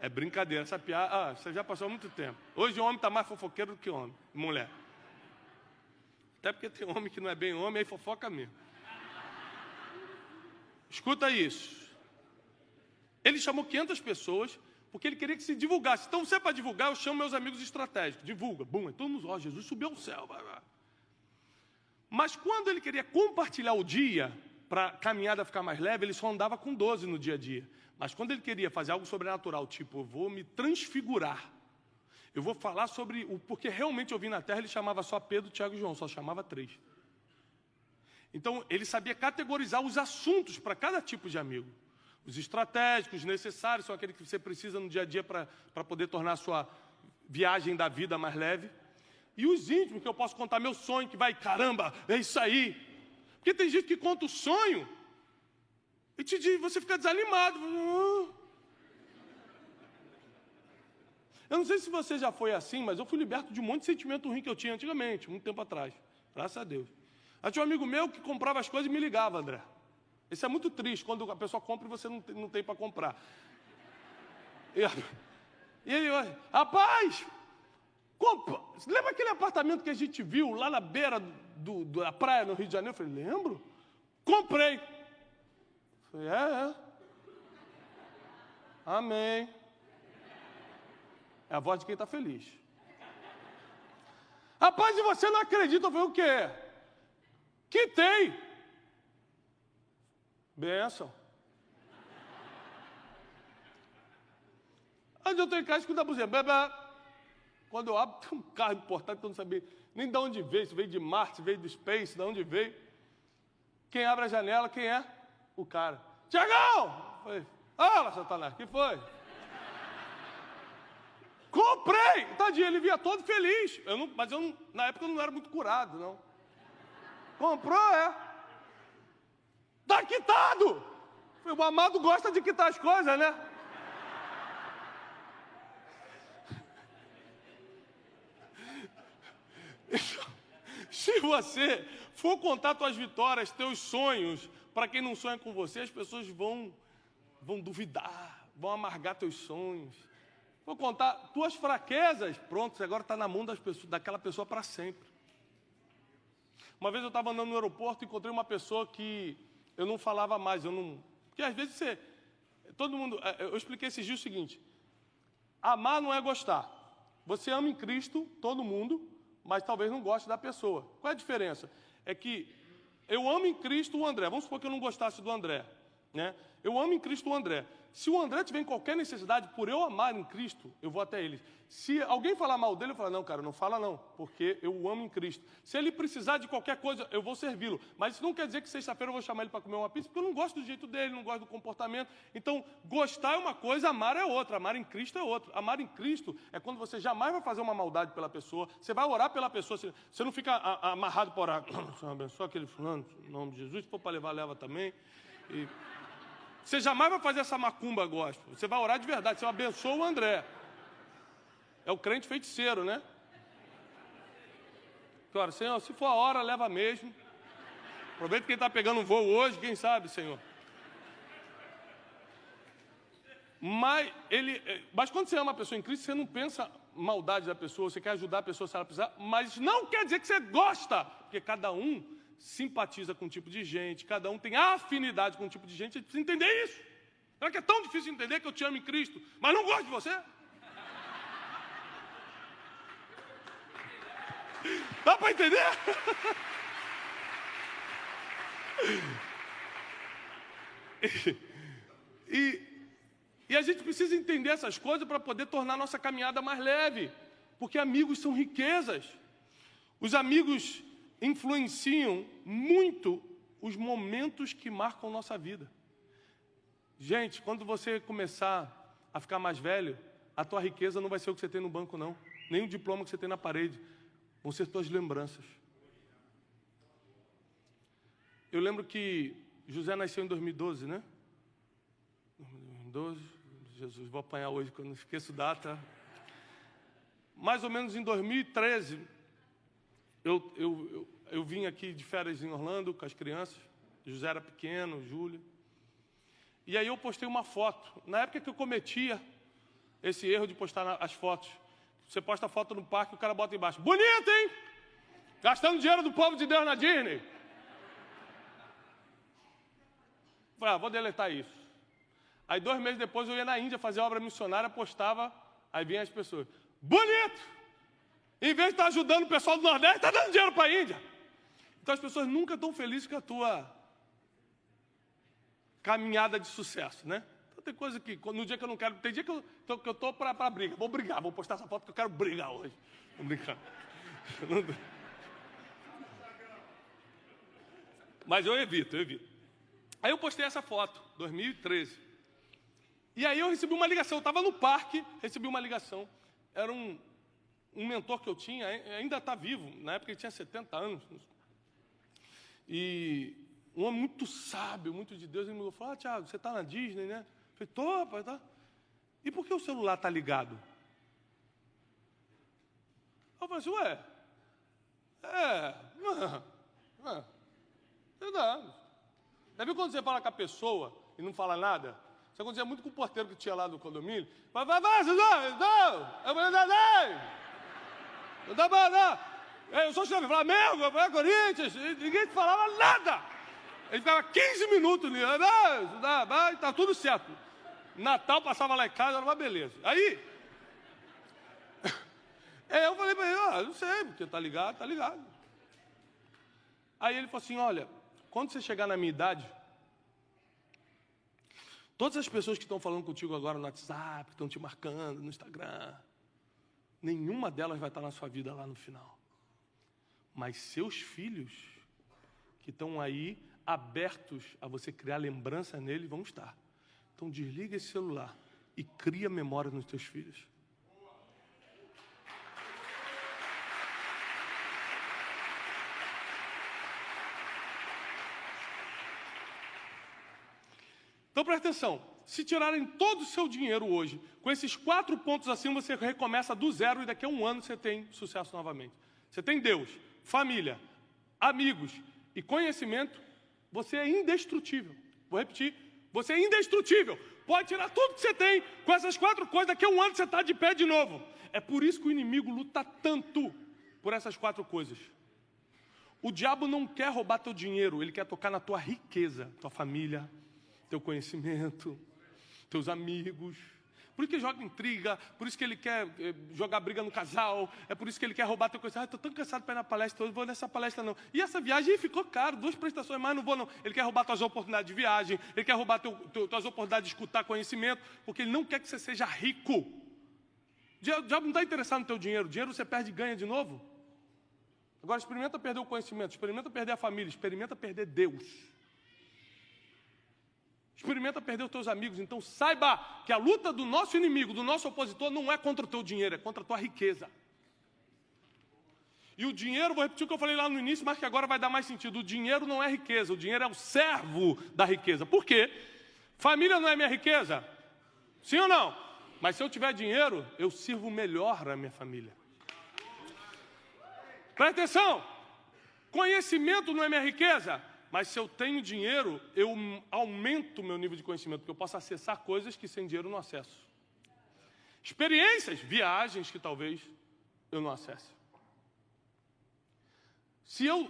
É brincadeira, essa piada, você já passou há muito tempo. Hoje o homem está mais fofoqueiro do que homem, mulher. Até porque tem homem que não é bem homem, aí fofoca mesmo. Escuta isso. Ele chamou 500 pessoas, porque ele queria que se divulgasse. Então, se é para divulgar, eu chamo meus amigos estratégicos. Divulga, bum, todo mundo, ó, Jesus subiu ao céu. Vai, vai. Mas quando ele queria compartilhar o dia, para a caminhada ficar mais leve, ele só andava com 12 no dia a dia. Mas quando ele queria fazer algo sobrenatural, tipo, eu vou me transfigurar, eu vou falar sobre o porque realmente eu vim na terra, ele chamava só Pedro, Tiago e João, só chamava 3. Então, ele sabia categorizar os assuntos para cada tipo de amigo. Os estratégicos, necessários, são aqueles que você precisa no dia a dia para poder tornar a sua viagem da vida mais leve. E os íntimos, que eu posso contar meu sonho, que vai, caramba, é isso aí. Porque tem gente que conta o sonho e você fica desanimado. Eu não sei se você já foi assim, mas eu fui liberto de um monte de sentimento ruim que eu tinha antigamente, muito tempo atrás. Graças a Deus. Eu tinha um amigo meu que comprava as coisas e me ligava, André. Isso é muito triste, quando a pessoa compra e você não tem para comprar. E ele, rapaz, lembra aquele apartamento que a gente viu lá na beira da praia no Rio de Janeiro? Eu falei, lembro. Comprei. Eu falei, Amém. É a voz de quem está feliz. Rapaz, e você não acredita? Eu falei, o quê? Quitei. Benção. Onde eu estou em casa, escuta a buzina. Quando eu abro, tem um carro importado que eu não sabia nem de onde veio. Se veio de Marte, se veio do Space, de onde veio. Quem abre a janela, quem é? O cara. Tiagão! Fala, Satanás, que foi? Comprei! Tadinho, ele via todo feliz. Mas na época eu não era muito curado, não. Comprou, Tá quitado! O amado gosta de quitar as coisas, né? Se você for contar tuas vitórias, teus sonhos, para quem não sonha com você, as pessoas vão duvidar, vão amargar teus sonhos. Vou contar tuas fraquezas, pronto, você agora está na mão daquela pessoa para sempre. Uma vez eu estava andando no aeroporto e encontrei uma pessoa que eu não falava mais, porque às vezes eu expliquei esses dias o seguinte, amar não é gostar. Você ama em Cristo, todo mundo, mas talvez não goste da pessoa. Qual é a diferença? É que eu amo em Cristo o André, vamos supor que eu não gostasse do André, né? Eu amo em Cristo o André. Se o André tiver em qualquer necessidade, por eu amar em Cristo, eu vou até ele. Se alguém falar mal dele, eu falo, não, cara, não fala não, porque eu o amo em Cristo. Se ele precisar de qualquer coisa, eu vou servi-lo. Mas isso não quer dizer que sexta-feira eu vou chamar ele para comer uma pizza, porque eu não gosto do jeito dele, não gosto do comportamento. Então, gostar é uma coisa, amar é outra. Amar em Cristo é outra. Amar em Cristo é quando você jamais vai fazer uma maldade pela pessoa, você vai orar pela pessoa, você não fica amarrado para orar. Senhor, abençoa aquele fulano, em nome de Jesus, se for para levar, leva também. Você jamais vai fazer essa macumba gospel. Você vai orar de verdade. Você abençoa o André. É o crente feiticeiro, né? Claro, Senhor, se for a hora, leva mesmo. Aproveita que ele está pegando um voo hoje, quem sabe, Senhor. Mas quando você ama a pessoa em Cristo, você não pensa maldade da pessoa, você quer ajudar a pessoa se ela precisar, mas não quer dizer que você gosta, porque cada um simpatiza com um tipo de gente, cada um tem afinidade com um tipo de gente, a gente precisa entender isso. Será que é tão difícil entender que eu te amo em Cristo, mas não gosto de você? Dá para entender? E a gente precisa entender essas coisas para poder tornar a nossa caminhada mais leve, porque amigos são riquezas. Os amigos influenciam muito os momentos que marcam nossa vida. Gente, quando você começar a ficar mais velho, a tua riqueza não vai ser o que você tem no banco, não. Nem o diploma que você tem na parede. Vão ser tuas lembranças. Eu lembro que José nasceu em 2012, né? 2012, Jesus, vou apanhar hoje quando não esqueço data. Mais ou menos em 2013, eu vim aqui de férias em Orlando com as crianças. José era pequeno, Júlia. E aí eu postei uma foto. Na época que eu cometia, esse erro de postar as fotos. Você posta a foto no parque, o cara bota embaixo. Bonito, hein? Gastando dinheiro do povo de Deus na Disney. Falei, vou deletar isso. Aí 2 meses depois eu ia na Índia fazer obra missionária, postava, aí vinham as pessoas. Bonito! Em vez de estar ajudando o pessoal do Nordeste, está dando dinheiro para a Índia. Então as pessoas nunca estão felizes com a tua caminhada de sucesso, né? Então tem coisa que, no dia que eu não quero, tem dia que eu estou para briga. Vou brigar, vou postar essa foto porque eu quero brigar hoje. Vou brincar. Mas eu evito. Aí eu postei essa foto, 2013. E aí eu recebi uma ligação, eu estava no parque, recebi uma ligação. Era um mentor que eu tinha, ainda está vivo, na época ele tinha 70 anos. E um homem muito sábio, muito de Deus, ele me falou, Thiago, você está na Disney, né? Eu falei, tô, pai, tá. E por que o celular está ligado? Eu falei assim, verdade. Sabe quando você fala com a pessoa e não fala nada? Isso acontecia muito com o porteiro que tinha lá no condomínio. Vai, eu sou chefe Flamengo, Corinthians, e ninguém falava nada. Ele ficava 15 minutos ali, tá tudo certo. Natal passava lá em casa, era uma beleza. Aí, eu falei para ele, não sei, porque tá ligado. Aí ele falou assim, olha, quando você chegar na minha idade, todas as pessoas que estão falando contigo agora no WhatsApp, que estão te marcando no Instagram, nenhuma delas vai estar na sua vida lá no final. Mas seus filhos, que estão aí abertos a você criar lembrança nele, vão estar. Então desliga esse celular e cria memória nos teus filhos. Então presta atenção, se tirarem todo o seu dinheiro hoje, com esses 4 pontos assim, você recomeça do zero e daqui a 1 ano você tem sucesso novamente. Você tem Deus, família, amigos e conhecimento, você é indestrutível. Vou repetir, você é indestrutível. Pode tirar tudo que você tem, com essas 4 coisas, daqui a 1 ano você está de pé de novo. É por isso que o inimigo luta tanto por essas 4 coisas. O diabo não quer roubar teu dinheiro, ele quer tocar na tua riqueza, tua família, teu conhecimento, teus amigos. Por isso que ele joga intriga, por isso que ele quer jogar briga no casal, é por isso que ele quer roubar teu conhecimento. Estou tão cansado para ir na palestra, eu vou nessa palestra não. E essa viagem ficou caro, 2 prestações, mas não vou não. Ele quer roubar tuas oportunidades de viagem, ele quer roubar tuas oportunidades de escutar conhecimento, porque ele não quer que você seja rico. O diabo não está interessado no teu dinheiro, o dinheiro você perde e ganha de novo. Agora experimenta perder o conhecimento, experimenta perder a família, experimenta perder Deus. Experimenta perder os teus amigos. Então saiba que a luta do nosso inimigo, do nosso opositor, não é contra o teu dinheiro, é contra a tua riqueza. E o dinheiro, vou repetir o que eu falei lá no início, mas que agora vai dar mais sentido. O dinheiro não é riqueza, o dinheiro é o servo da riqueza. Por quê? Família não é minha riqueza? Sim ou não? Mas se eu tiver dinheiro, eu sirvo melhor a minha família. Presta atenção. Conhecimento não é minha riqueza? Mas se eu tenho dinheiro, eu aumento o meu nível de conhecimento, porque eu posso acessar coisas que sem dinheiro eu não acesso. Experiências, viagens que talvez eu não acesse.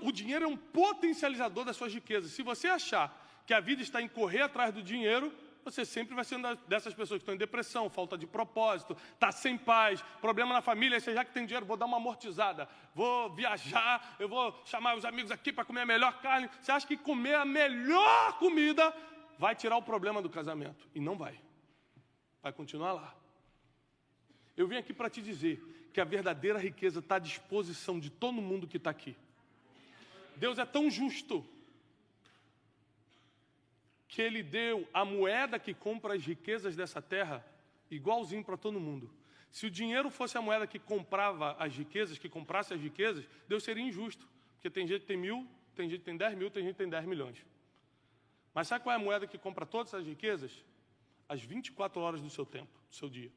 O dinheiro é um potencializador das suas riquezas. Se você achar que a vida está em correr atrás do dinheiro, você sempre vai ser uma dessas pessoas que estão em depressão, falta de propósito, está sem paz, problema na família. Você já que tem dinheiro, vou dar uma amortizada, vou viajar, eu vou chamar os amigos aqui para comer a melhor carne. Você acha que comer a melhor comida vai tirar o problema do casamento? E não vai. Vai continuar lá. Eu vim aqui para te dizer que a verdadeira riqueza está à disposição de todo mundo que está aqui. Deus é tão justo que Ele deu a moeda que compra as riquezas dessa terra igualzinho para todo mundo. Se o dinheiro fosse a moeda que comprava as riquezas, que comprasse as riquezas, Deus seria injusto. Porque tem gente que tem 1.000, tem gente que tem 10 mil, tem gente que tem 10 milhões. Mas sabe qual é a moeda que compra todas as riquezas? As 24 horas do seu tempo, do seu dia.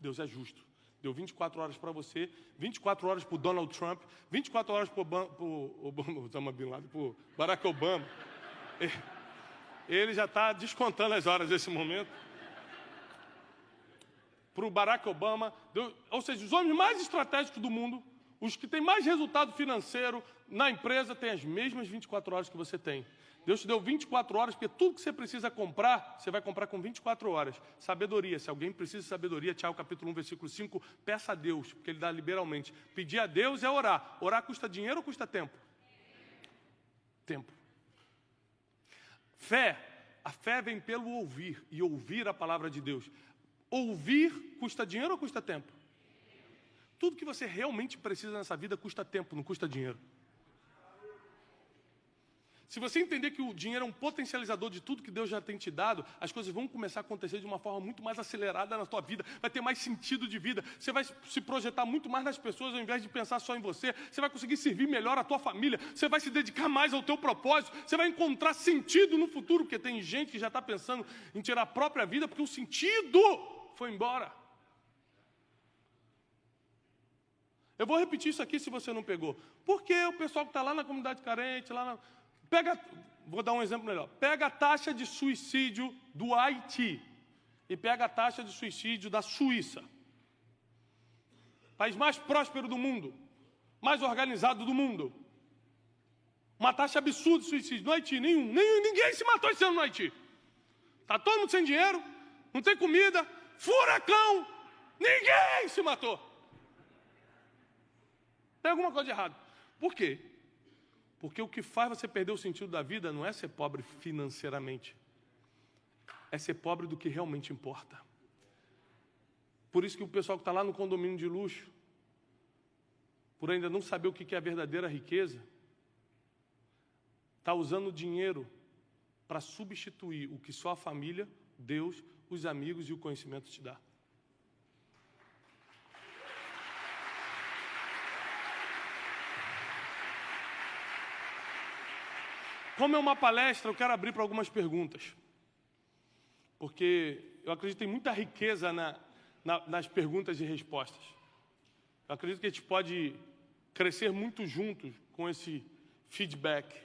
Deus é justo. Deu 24 horas para você, 24 horas para o Donald Trump, 24 horas para o Barack Obama. Ele já está descontando as horas desse momento. para o Barack Obama, ou seja, os homens mais estratégicos do mundo, os que têm mais resultado financeiro na empresa, têm as mesmas 24 horas que você tem. Deus te deu 24 horas, porque tudo que você precisa comprar, você vai comprar com 24 horas. Sabedoria, se alguém precisa de sabedoria, Tiago capítulo 1, versículo 5, peça a Deus, porque Ele dá liberalmente. Pedir a Deus é orar. Orar custa dinheiro ou custa tempo? Tempo. Fé. A fé vem pelo ouvir, e ouvir a palavra de Deus. Ouvir custa dinheiro ou custa tempo? Tudo que você realmente precisa nessa vida custa tempo, não custa dinheiro. Se você entender que o dinheiro é um potencializador de tudo que Deus já tem te dado, as coisas vão começar a acontecer de uma forma muito mais acelerada na tua vida, vai ter mais sentido de vida, você vai se projetar muito mais nas pessoas ao invés de pensar só em você, você vai conseguir servir melhor a tua família, você vai se dedicar mais ao teu propósito, você vai encontrar sentido no futuro, porque tem gente que já está pensando em tirar a própria vida porque o sentido foi embora. Eu vou repetir isso aqui se você não pegou. Por que o pessoal que está lá na comunidade carente, vou dar um exemplo melhor. Pega a taxa de suicídio do Haiti e pega a taxa de suicídio da Suíça. País mais próspero do mundo, mais organizado do mundo. Uma taxa absurda de suicídio. No Haiti, ninguém se matou esse ano no Haiti. Está todo mundo sem dinheiro, não tem comida, furacão, ninguém se matou. Tem alguma coisa de errado. Por quê? Porque o que faz você perder o sentido da vida não é ser pobre financeiramente. É ser pobre do que realmente importa. Por isso que o pessoal que está lá no condomínio de luxo, por ainda não saber o que é a verdadeira riqueza, está usando o dinheiro para substituir o que só a família, Deus, os amigos e o conhecimento te dá. Como é uma palestra, eu quero abrir para algumas perguntas. Porque eu acredito que tem muita riqueza nas perguntas e respostas. Eu acredito que a gente pode crescer muito juntos com esse feedback.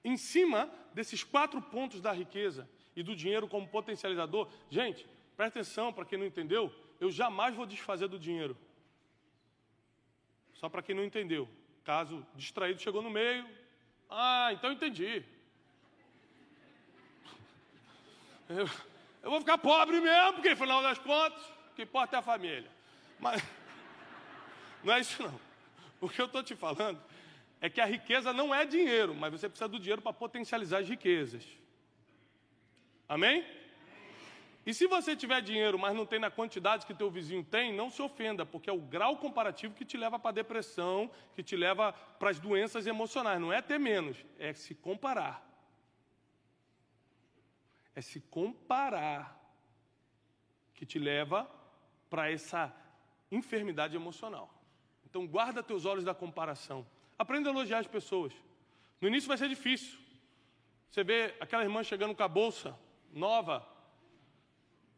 Em cima desses 4 pontos da riqueza e do dinheiro como potencializador, gente, presta atenção, para quem não entendeu, eu jamais vou desfazer do dinheiro. Só para quem não entendeu. Caso distraído chegou no meio... então entendi. Eu vou ficar pobre mesmo, porque no final das contas, o que importa é a família. Mas não é isso não. O que eu estou te falando é que a riqueza não é dinheiro, mas você precisa do dinheiro para potencializar as riquezas. Amém? E se você tiver dinheiro, mas não tem na quantidade que teu vizinho tem, não se ofenda, porque é o grau comparativo que te leva para a depressão, que te leva para as doenças emocionais. Não é ter menos, é se comparar. É se comparar que te leva para essa enfermidade emocional. Então guarda teus olhos da comparação. Aprenda a elogiar as pessoas. No início vai ser difícil. Você vê aquela irmã chegando com a bolsa nova,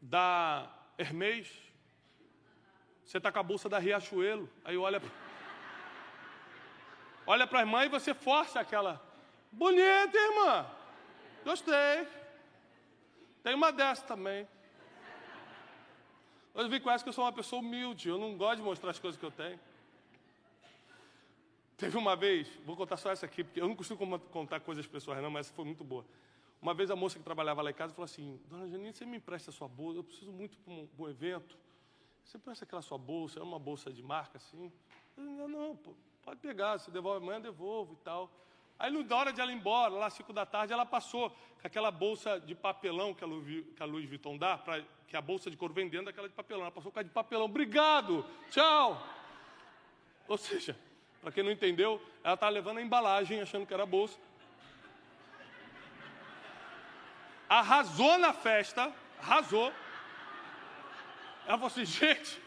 da Hermès, você está com a bolsa da Riachuelo, aí olha para a irmã e você força aquela, bonita irmã, gostei, tem uma dessa também. Eu vi com essa que eu sou uma pessoa humilde, eu não gosto de mostrar as coisas que eu tenho. Teve uma vez, vou contar só essa aqui, porque eu não costumo contar coisas pessoais não, mas essa foi muito boa. Uma vez a moça que trabalhava lá em casa falou assim, dona Janine, você me empresta a sua bolsa? Eu preciso muito para um evento. Você presta aquela sua bolsa? É uma bolsa de marca assim? Eu disse, não, pode pegar, se devolve amanhã, devolvo e tal. Aí na hora de ela ir embora, lá às 5 da tarde, ela passou com aquela bolsa de papelão que a Louis Vuitton dá, que a bolsa de couro vem dentro daquela de papelão. Ela passou com a de papelão, obrigado, tchau. Ou seja, para quem não entendeu, ela estava levando a embalagem, achando que era a bolsa. Arrasou na festa, arrasou. Ela falou assim, gente,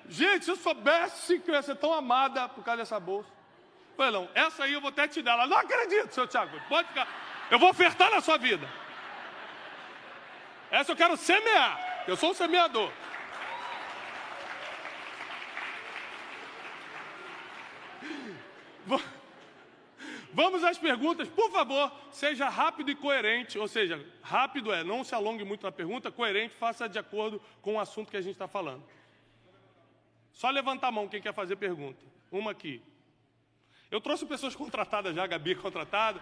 se eu soubesse que eu ia ser tão amada por causa dessa bolsa. Eu falei, não, essa aí eu vou até te dar. Ela, não acredito, seu Thiago, pode ficar. Eu vou ofertar na sua vida. Essa eu quero semear, eu sou um semeador. Vamos às perguntas. Por favor, seja rápido e coerente. Ou seja, rápido não se alongue muito na pergunta, coerente, faça de acordo com o assunto que a gente está falando. Só levantar a mão quem quer fazer pergunta. Uma aqui. Eu trouxe pessoas contratadas já, a Gabi é contratada.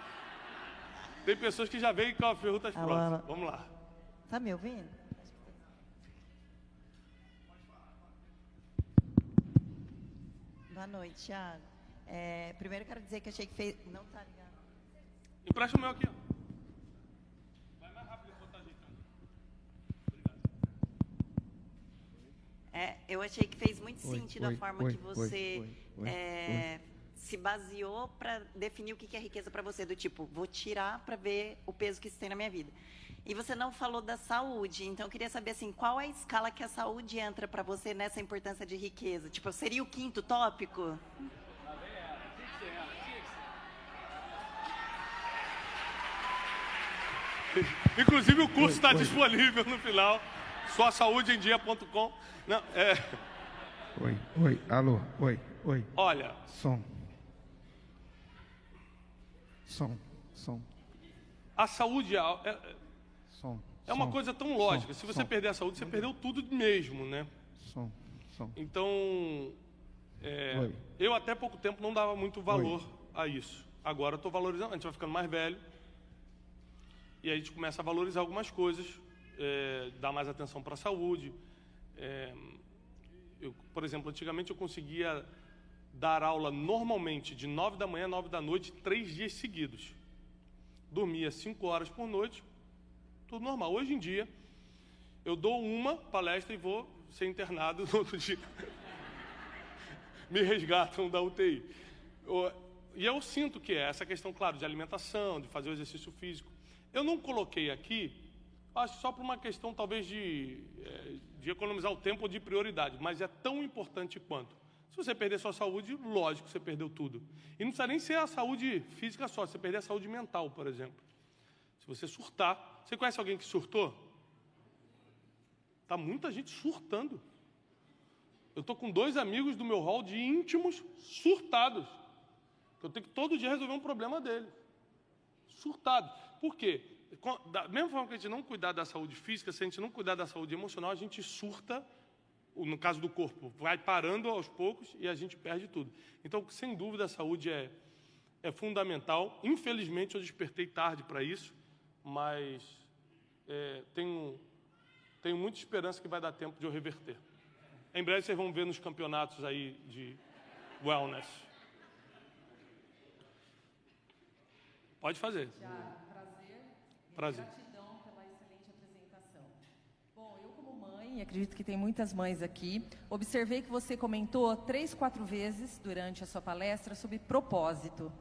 Tem pessoas que já veem com as perguntas próximas. Vamos lá. Tá me ouvindo? Boa noite, Thiago. Primeiro quero dizer que achei que fez... Não tá ligado. Empresta o meu aqui, ó. Vai mais rápido que eu tô ajeitando. Obrigado. Eu achei que fez muito sentido a forma que você se baseou para definir o que é riqueza para você, do tipo, vou tirar para ver o peso que isso tem na minha vida. E você não falou da saúde, então eu queria saber assim, qual é a escala que a saúde entra para você nessa importância de riqueza? Tipo, seria o 5º tópico? Inclusive o curso está disponível no final, soasaudeendia.com. Oi, alô, oi. Olha. Som. A saúde é uma coisa tão lógica. Se você perder a saúde, você perdeu tudo mesmo, né? Som. Então, eu até pouco tempo não dava muito valor a isso. Agora eu estou valorizando, a gente vai ficando mais velho. E aí a gente começa a valorizar algumas coisas, dar mais atenção para a saúde. Por exemplo, antigamente eu conseguia dar aula normalmente de 9 da manhã a 9 da noite, 3 dias seguidos. Dormia 5 horas por noite, tudo normal. Hoje em dia, eu dou uma palestra e vou ser internado no outro dia. Me resgatam da UTI. E eu sinto que essa questão, claro, de alimentação, de fazer o exercício físico. Eu não coloquei aqui, acho só por uma questão talvez de economizar o tempo ou de prioridade, mas é tão importante quanto. Se você perder sua saúde, lógico que você perdeu tudo. E não precisa nem ser a saúde física só, você perder a saúde mental, por exemplo. Se você surtar, você conhece alguém que surtou? Tá muita gente surtando. Eu estou com 2 amigos do meu hall de íntimos surtados. Eu tenho que todo dia resolver um problema deles. Surtados. Por quê? Da mesma forma que a gente não cuidar da saúde física, se a gente não cuidar da saúde emocional, a gente surta, no caso do corpo, vai parando aos poucos e a gente perde tudo. Então, sem dúvida, a saúde é fundamental. Infelizmente, eu despertei tarde para isso, mas tenho muita esperança que vai dar tempo de eu reverter. Em breve, vocês vão ver nos campeonatos aí de wellness. Pode fazer. Prazer. Gratidão pela excelente apresentação. Bom, eu como mãe, acredito que tem muitas mães aqui, observei que você comentou 3, 4 vezes durante a sua palestra sobre propósito.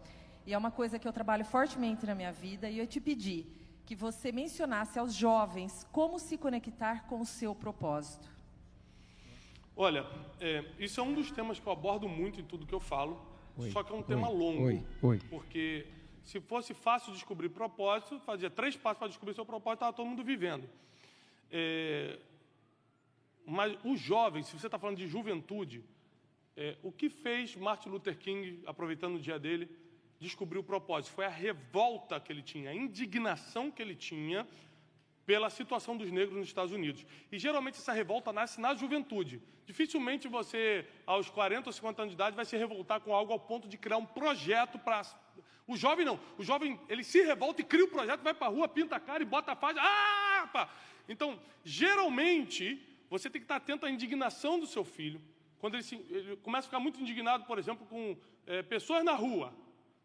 E é uma coisa que eu trabalho fortemente na minha vida e eu te pedi que você mencionasse aos jovens como se conectar com o seu propósito. Olha, isso é um dos temas que eu abordo muito em tudo que eu falo, só que é um tema longo, porque se fosse fácil descobrir propósito, fazia 3 passos para descobrir seu propósito, estava todo mundo vivendo. Mas os jovens, se você está falando de juventude, o que fez Martin Luther King, aproveitando o dia dele, descobrir o propósito? Foi a revolta que ele tinha, a indignação que ele tinha pela situação dos negros nos Estados Unidos. E geralmente essa revolta nasce na juventude. Dificilmente você, aos 40 ou 50 anos de idade, vai se revoltar com algo ao ponto de criar um projeto para... O jovem não. O jovem, ele se revolta e cria um projeto, vai para a rua, pinta a cara e bota a faixa. Então, geralmente, você tem que estar atento à indignação do seu filho. Quando ele começa a ficar muito indignado, por exemplo, com pessoas na rua.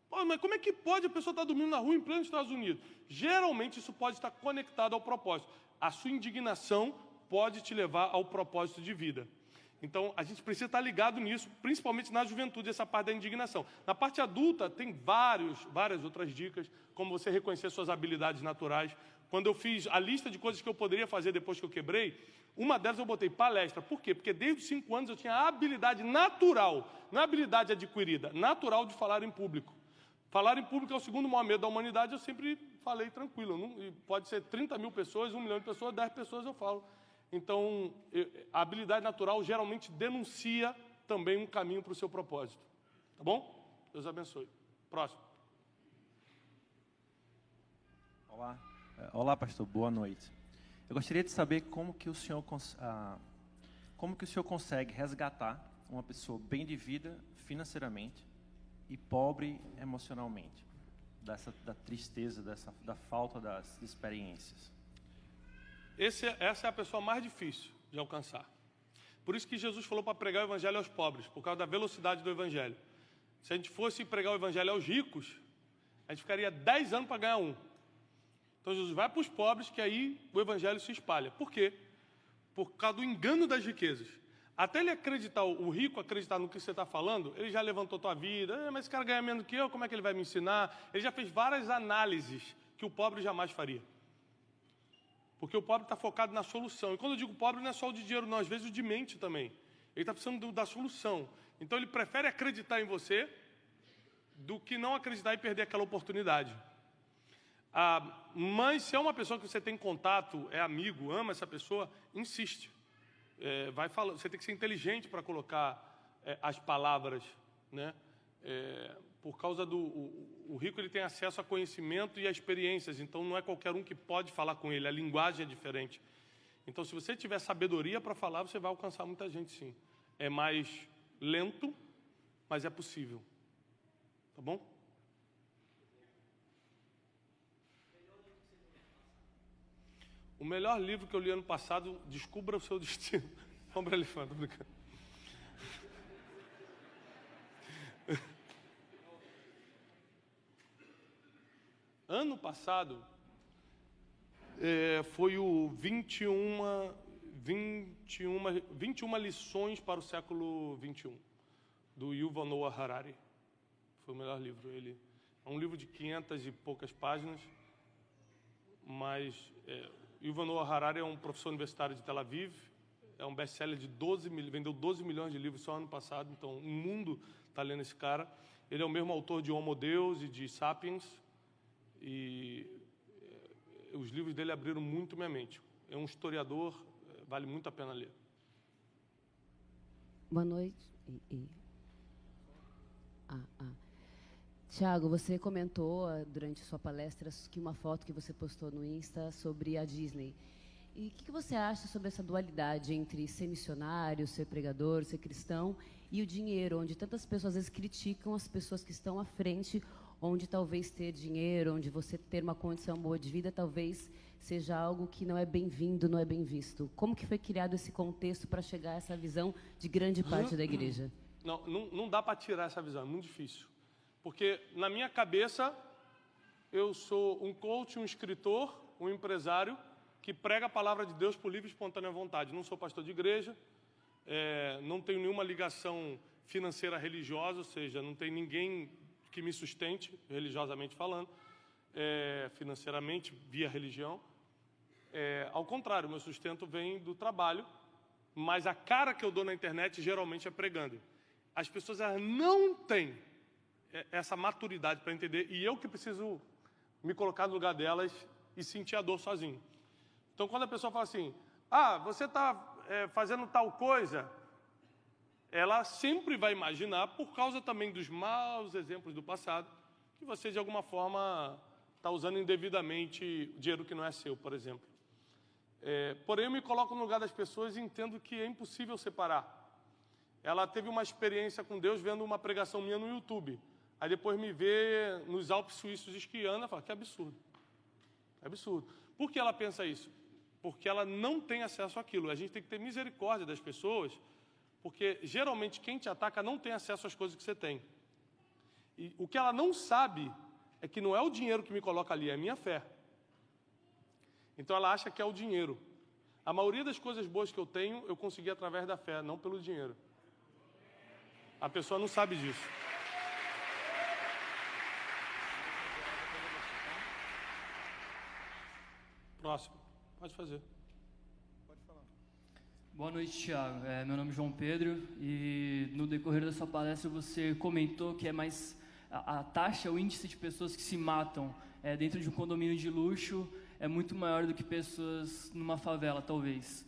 Pô, mas como é que pode a pessoa estar dormindo na rua em pleno Estados Unidos? Geralmente, isso pode estar conectado ao propósito. A sua indignação pode te levar ao propósito de vida. Então, a gente precisa estar ligado nisso, principalmente na juventude, essa parte da indignação. Na parte adulta, tem várias outras dicas, como você reconhecer suas habilidades naturais. Quando eu fiz a lista de coisas que eu poderia fazer depois que eu quebrei, uma delas eu botei palestra. Por quê? Porque desde os 5 anos eu tinha a habilidade natural, não é habilidade adquirida, natural de falar em público. Falar em público é o segundo maior medo da humanidade, eu sempre falei tranquilo. Pode ser 30 mil pessoas, 1 milhão de pessoas, 10 pessoas eu falo. Então, a habilidade natural geralmente denuncia também um caminho para o seu propósito. Tá bom? Deus abençoe. Próximo. Olá, pastor. Boa noite. Eu gostaria de saber como que o senhor consegue resgatar uma pessoa bem de vida financeiramente e pobre emocionalmente, da tristeza, da falta das experiências. Essa é a pessoa mais difícil de alcançar. Por isso que Jesus falou para pregar o evangelho aos pobres, por causa da velocidade do evangelho. Se a gente fosse pregar o evangelho aos ricos, a gente ficaria 10 anos para ganhar um. Então Jesus vai para os pobres, que aí o evangelho se espalha. Por quê? Por causa do engano das riquezas. Até ele acreditar, o rico acreditar no que você está falando, ele já levantou tua vida. Mas esse cara ganha menos que eu, como é que ele vai me ensinar? Ele já fez várias análises que o pobre jamais faria. Porque o pobre está focado na solução. E quando eu digo pobre, não é só o de dinheiro, não. Às vezes o de mente também. Ele está precisando da solução. Então ele prefere acreditar em você do que não acreditar e perder aquela oportunidade. Mas se é uma pessoa que você tem contato, é amigo, ama essa pessoa, insiste. Vai falar, você tem que ser inteligente para colocar as palavras, né? Por causa o rico, ele tem acesso a conhecimento e a experiências, então não é qualquer um que pode falar com ele, a linguagem é diferente. Então, se você tiver sabedoria para falar, você vai alcançar muita gente, sim. É mais lento, mas é possível. Tá bom? O melhor livro que eu li ano passado, Descubra o Seu Destino. Vamos ali fora, tô brincando. Ano passado foi o 21 lições para o século 21, do Yuval Noah Harari. Foi o melhor livro. Ele é um livro de 500 e poucas páginas, mas Yuval Noah Harari é um professor universitário de Tel Aviv, é um best-seller de vendeu 12 milhões de livros só ano passado, então o mundo está lendo esse cara. Ele é o mesmo autor de Homo Deus e de Sapiens, e os livros dele abriram muito minha mente. É um historiador, vale muito a pena ler. Boa noite. Tiago, você comentou durante sua palestra que uma foto que você postou no Insta sobre a Disney. E o que você acha sobre essa dualidade entre ser missionário, ser pregador, ser cristão e o dinheiro, onde tantas pessoas às vezes criticam as pessoas que estão à frente, onde talvez ter dinheiro, onde você ter uma condição boa de vida, talvez seja algo que não é bem-vindo, não é bem visto. Como que foi criado esse contexto para chegar a essa visão de grande parte da igreja? Não dá para tirar essa visão, é muito difícil. Porque na minha cabeça, eu sou um coach, um escritor, um empresário que prega a palavra de Deus por livre e espontânea vontade. Não sou pastor de igreja, não tenho nenhuma ligação financeira religiosa, ou seja, não tem ninguém que me sustente, religiosamente falando, financeiramente, via religião. Ao contrário, meu sustento vem do trabalho, mas a cara que eu dou na internet geralmente é pregando. As pessoas elas não têm essa maturidade para entender, e eu que preciso me colocar no lugar delas e sentir a dor sozinho. Então, quando a pessoa fala assim, você está fazendo tal coisa, ela sempre vai imaginar, por causa também dos maus exemplos do passado, que você, de alguma forma, está usando indevidamente dinheiro que não é seu, por exemplo. Porém, eu me coloco no lugar das pessoas e entendo que é impossível separar. Ela teve uma experiência com Deus vendo uma pregação minha no YouTube. Aí depois me vê nos Alpes Suíços esquiando e fala, que absurdo. É absurdo. Por que ela pensa isso? Porque ela não tem acesso àquilo. A gente tem que ter misericórdia das pessoas, porque geralmente quem te ataca não tem acesso às coisas que você tem. E o que ela não sabe é que não é o dinheiro que me coloca ali, é a minha fé. Então ela acha que é o dinheiro. A maioria das coisas boas que eu tenho, eu consegui através da fé, não pelo dinheiro. A pessoa não sabe disso. Próximo. Pode fazer. Pode falar. Boa noite, Tiago. Meu nome é João Pedro e no decorrer da sua palestra você comentou que é mais a taxa, o índice de pessoas que se matam dentro de um condomínio de luxo é muito maior do que pessoas numa favela, talvez.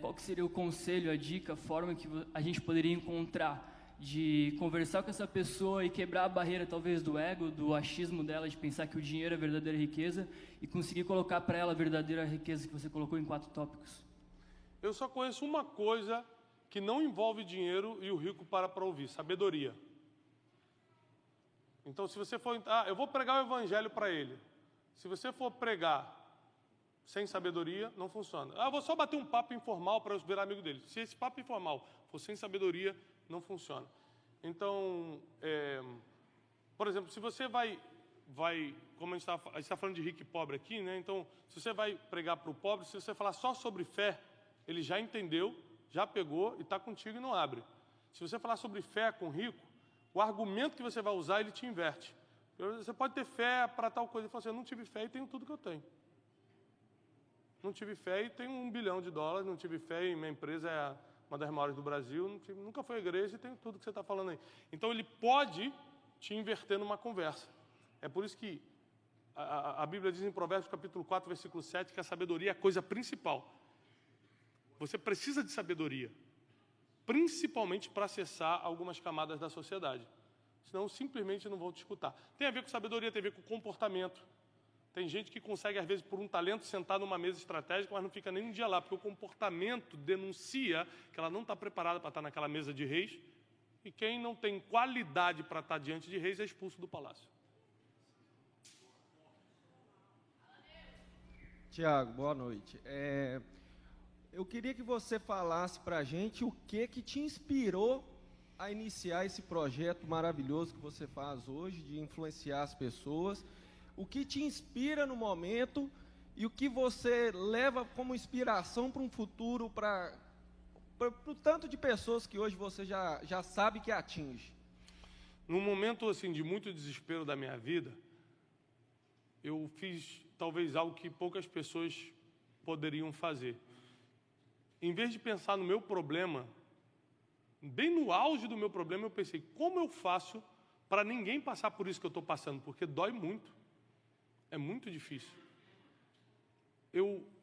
Qual que seria o conselho, a dica, a forma que a gente poderia encontrar de conversar com essa pessoa e quebrar a barreira, talvez, do ego, do achismo dela, de pensar que o dinheiro é a verdadeira riqueza e conseguir colocar para ela a verdadeira riqueza que você colocou em 4 tópicos? Eu só conheço uma coisa que não envolve dinheiro e o rico para ouvir: sabedoria. Então, se você for... eu vou pregar o evangelho para ele. Se você for pregar sem sabedoria, não funciona. Eu vou só bater um papo informal para eu virar amigo dele. Se esse papo informal for sem sabedoria, não funciona. Então, por exemplo, se você vai como a gente está falando de rico e pobre aqui, né? Então, se você vai pregar para o pobre, se você falar só sobre fé, ele já entendeu, já pegou e está contigo e não abre. Se você falar sobre fé com o rico, o argumento que você vai usar, ele te inverte. Você pode ter fé para tal coisa. Ele fala assim: eu não tive fé e tenho tudo que eu tenho. Não tive fé e tenho $1 bilhão. Não tive fé e minha empresa é uma das maiores do Brasil. Nunca foi à igreja e tenho tudo que você está falando aí. Então, ele pode te inverter numa conversa. É por isso que a Bíblia diz em Provérbios capítulo 4, versículo 7, que a sabedoria é a coisa principal. Você precisa de sabedoria, principalmente para acessar algumas camadas da sociedade. Senão, simplesmente não vão te escutar. Tem a ver com sabedoria, tem a ver com comportamento. Tem gente que consegue, às vezes, por um talento, sentar numa mesa estratégica, mas não fica nem um dia lá, porque o comportamento denuncia que ela não está preparada para estar naquela mesa de reis, e quem não tem qualidade para estar diante de reis é expulso do palácio. Tiago, boa noite. Eu queria que você falasse para a gente o que te inspirou a iniciar esse projeto maravilhoso que você faz hoje, de influenciar as pessoas. O que te inspira no momento e o que você leva como inspiração para um futuro, para o tanto de pessoas que hoje você já sabe que atinge. Num momento assim, de muito desespero da minha vida, eu fiz talvez algo que poucas pessoas poderiam fazer. Em vez de pensar no meu problema, bem no auge do meu problema, eu pensei: como eu faço para ninguém passar por isso que eu estou passando? Porque dói muito. É muito difícil.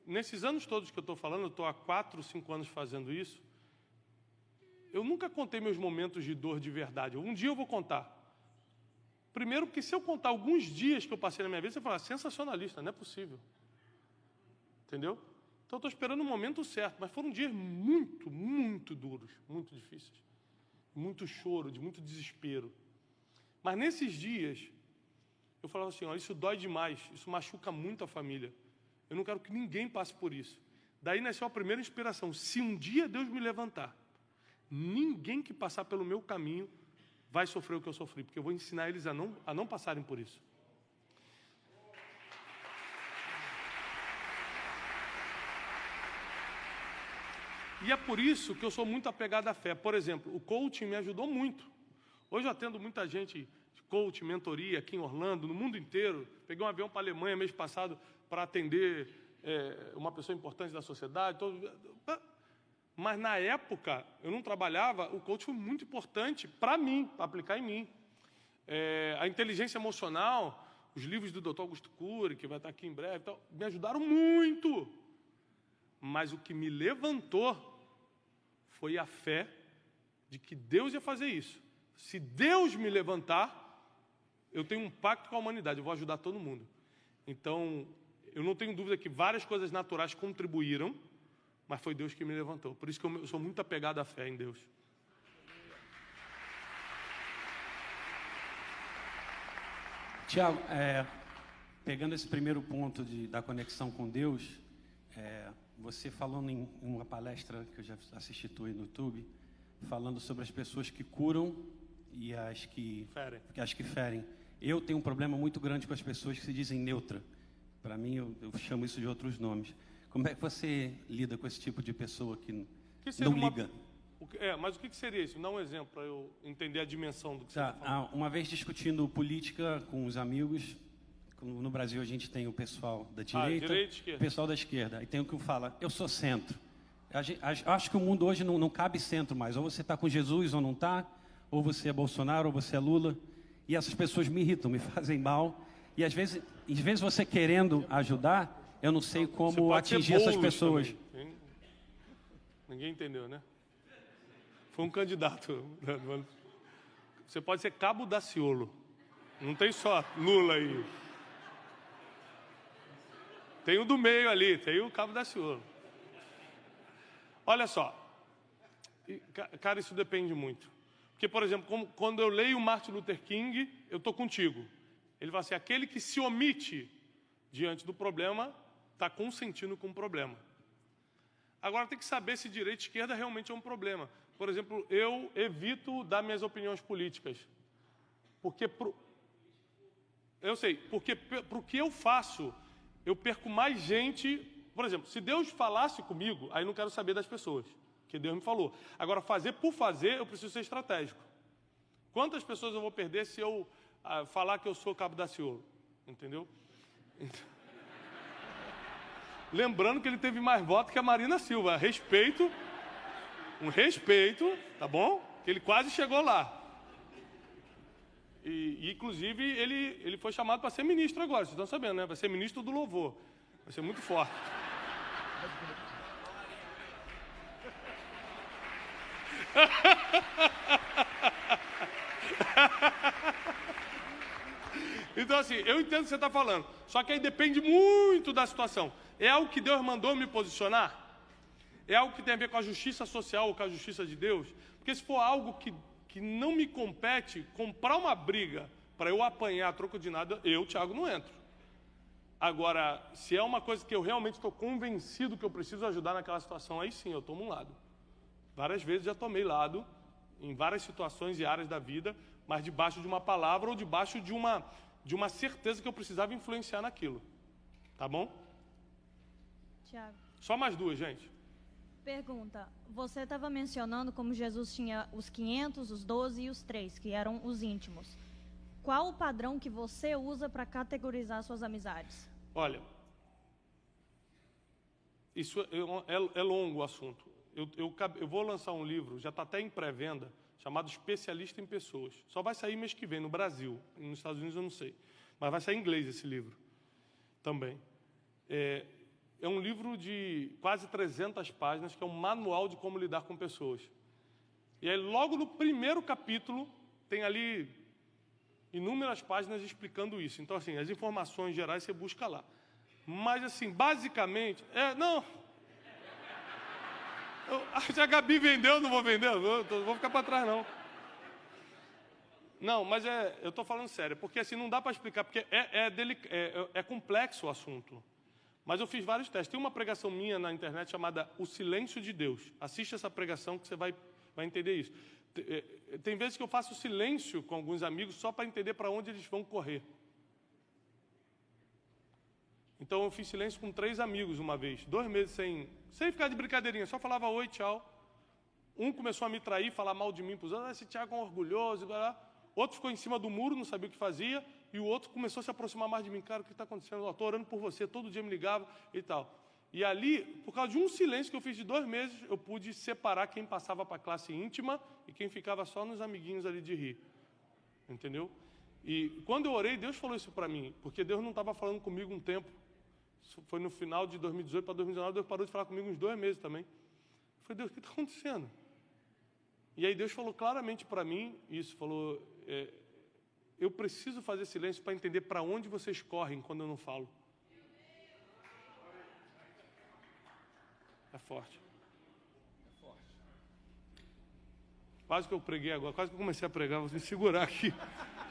Nesses anos todos que eu estou falando, eu estou há 4, 5 anos fazendo isso, eu nunca contei meus momentos de dor de verdade. Um dia eu vou contar. Primeiro, porque se eu contar alguns dias que eu passei na minha vida, você vai falar: sensacionalista, não é possível. Entendeu? Então, eu estou esperando o momento certo, mas foram dias muito, muito duros, muito difíceis. Muito choro, de muito desespero. Mas nesses dias, eu falava assim: olha, isso dói demais, isso machuca muito a família. Eu não quero que ninguém passe por isso. Daí nasceu a primeira inspiração: se um dia Deus me levantar, ninguém que passar pelo meu caminho vai sofrer o que eu sofri, porque eu vou ensinar eles a não passarem por isso. E é por isso que eu sou muito apegado à fé. Por exemplo, o coaching me ajudou muito. Hoje eu atendo muita gente de coaching, mentoria aqui em Orlando, no mundo inteiro. Peguei um avião para a Alemanha mês passado para atender uma pessoa importante da sociedade. Mas na época, eu não trabalhava, o coaching foi muito importante para mim, para aplicar em mim. A inteligência emocional, os livros do Dr. Augusto Cury, que vai estar aqui em breve, me ajudaram muito. Mas o que me levantou foi a fé de que Deus ia fazer isso. Se Deus me levantar, eu tenho um pacto com a humanidade, eu vou ajudar todo mundo. Então, eu não tenho dúvida que várias coisas naturais contribuíram, mas foi Deus que me levantou. Por isso que eu sou muito apegado à fé em Deus. Tiago, pegando esse primeiro ponto da conexão com Deus, você falando em uma palestra que eu já assisti no YouTube, falando sobre as pessoas que curam e as que ferem. Eu tenho um problema muito grande com as pessoas que se dizem neutra. Para mim, eu chamo isso de outros nomes. Como é que você lida com esse tipo de pessoa que não liga? Mas o que seria isso? Dá um exemplo para eu entender a dimensão do que você está falando. Uma vez discutindo política com os amigos, no Brasil a gente tem o pessoal da direita, o pessoal da esquerda. E tem o que fala: eu sou centro. Acho que o mundo hoje não cabe centro mais. Ou você está com Jesus ou não está, ou você é Bolsonaro ou você é Lula. E essas pessoas me irritam, me fazem mal. E às vezes você querendo ajudar, eu não sei como atingir essas pessoas. Ninguém entendeu, né? Foi um candidato. Você pode ser Cabo Daciolo. Não tem só Lula aí. Tem o do meio ali, tem o Cabo Daciolo. Olha só. Cara, isso depende muito. Porque, por exemplo, quando eu leio Martin Luther King, eu estou contigo. Ele fala assim, aquele que se omite diante do problema está consentindo com o problema. Agora tem que saber se direita e esquerda realmente é um problema. Por exemplo, eu evito dar minhas opiniões políticas. Porque eu sei, porque para o que eu faço, eu perco mais gente. Por exemplo, se Deus falasse comigo, aí não quero saber das pessoas, porque Deus me falou. Agora, fazer por fazer, eu preciso ser estratégico. Quantas pessoas eu vou perder se eu falar que eu sou Cabo Daciolo? Entendeu? Lembrando que ele teve mais votos que a Marina Silva. Respeito, um respeito, tá bom? Que ele quase chegou lá. E inclusive, ele foi chamado para ser ministro agora, vocês estão sabendo, né? Vai ser ministro do louvor. Vai ser muito forte. Então, assim, eu entendo o que você está falando. Só que aí depende muito da situação. É algo que Deus mandou me posicionar? É algo que tem a ver com a justiça social ou com a justiça de Deus? Porque se for algo que não me compete, comprar uma briga para eu apanhar a troco de nada, eu, Thiago, não entro. Agora, se é uma coisa que eu realmente estou convencido que eu preciso ajudar naquela situação, aí sim, eu tomo um lado. Várias vezes já tomei lado, em várias situações e áreas da vida, mas debaixo de uma palavra ou debaixo de uma certeza que eu precisava influenciar naquilo. Tá bom? Tiago. Só mais duas, gente. Pergunta. Você estava mencionando como Jesus tinha os 500, os 12 e os 3, que eram os íntimos. Qual o padrão que você usa para categorizar suas amizades? Olha, isso é longo o assunto. Eu vou lançar um livro, já está até em pré-venda, chamado Especialista em Pessoas. Só vai sair mês que vem, no Brasil. Nos Estados Unidos eu não sei. Mas vai sair em inglês esse livro também. É um livro de quase 300 páginas, que é um manual de como lidar com pessoas. E aí, logo no primeiro capítulo, tem ali inúmeras páginas explicando isso. Então, assim, as informações gerais você busca lá. Mas, assim, basicamente... Se a Gabi vendeu, eu não vou vender. Eu vou ficar para trás, não. Não, mas eu estou falando sério. Porque, assim, não dá para explicar. Porque é complexo o assunto. Mas eu fiz vários testes. Tem uma pregação minha na internet chamada O Silêncio de Deus. Assiste essa pregação que você vai entender isso. Tem vezes que eu faço silêncio com alguns amigos só para entender para onde eles vão correr. Então eu fiz silêncio com 3 amigos uma vez, 2 meses sem ficar de brincadeirinha, só falava oi, tchau. Um começou a me trair, falar mal de mim, esse Thiago é um orgulhoso, blá, blá. Outro ficou em cima do muro, não sabia o que fazia, e o outro começou a se aproximar mais de mim. Cara, o que está acontecendo? Eu estou orando por você, todo dia me ligava e tal. E ali, por causa de um silêncio que eu fiz de 2 meses, eu pude separar quem passava para a classe íntima e quem ficava só nos amiguinhos ali de rir. Entendeu? E quando eu orei, Deus falou isso para mim, porque Deus não estava falando comigo um tempo. Isso foi no final de 2018 para 2019, Deus parou de falar comigo uns 2 meses também. Eu falei, Deus, o que está acontecendo? E aí Deus falou claramente para mim isso, falou, eu preciso fazer silêncio para entender para onde vocês correm quando eu não falo. É forte. Quase que eu preguei agora, quase que eu comecei a pregar, vou me segurar aqui.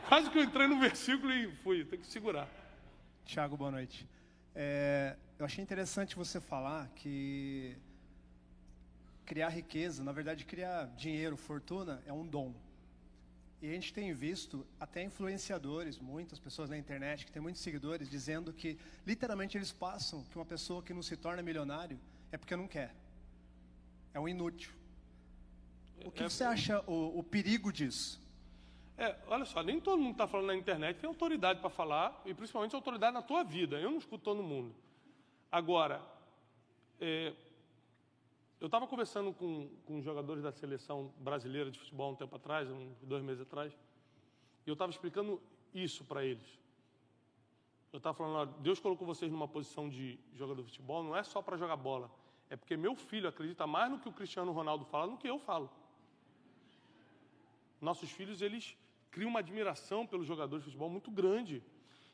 Quase que eu entrei no versículo e fui, tem que segurar. Tiago, boa noite. Eu achei interessante você falar que criar riqueza, na verdade criar dinheiro, fortuna, é um dom. E a gente tem visto até influenciadores, muitas pessoas na internet que têm muitos seguidores, dizendo que literalmente eles passam que uma pessoa que não se torna milionário é porque não quer. É um inútil. O que você acha o perigo disso? Olha só, nem todo mundo que está falando na internet tem autoridade para falar, e principalmente autoridade na tua vida. Eu não escuto todo mundo. Agora, eu estava conversando com jogadores da seleção brasileira de futebol um tempo atrás, uns 2 meses atrás, e eu estava explicando isso para eles. Eu estava falando, ó, Deus colocou vocês numa posição de jogador de futebol, não é só para jogar bola, é porque meu filho acredita mais no que o Cristiano Ronaldo fala do que eu falo. Nossos filhos, eles cria uma admiração pelos jogadores de futebol muito grande.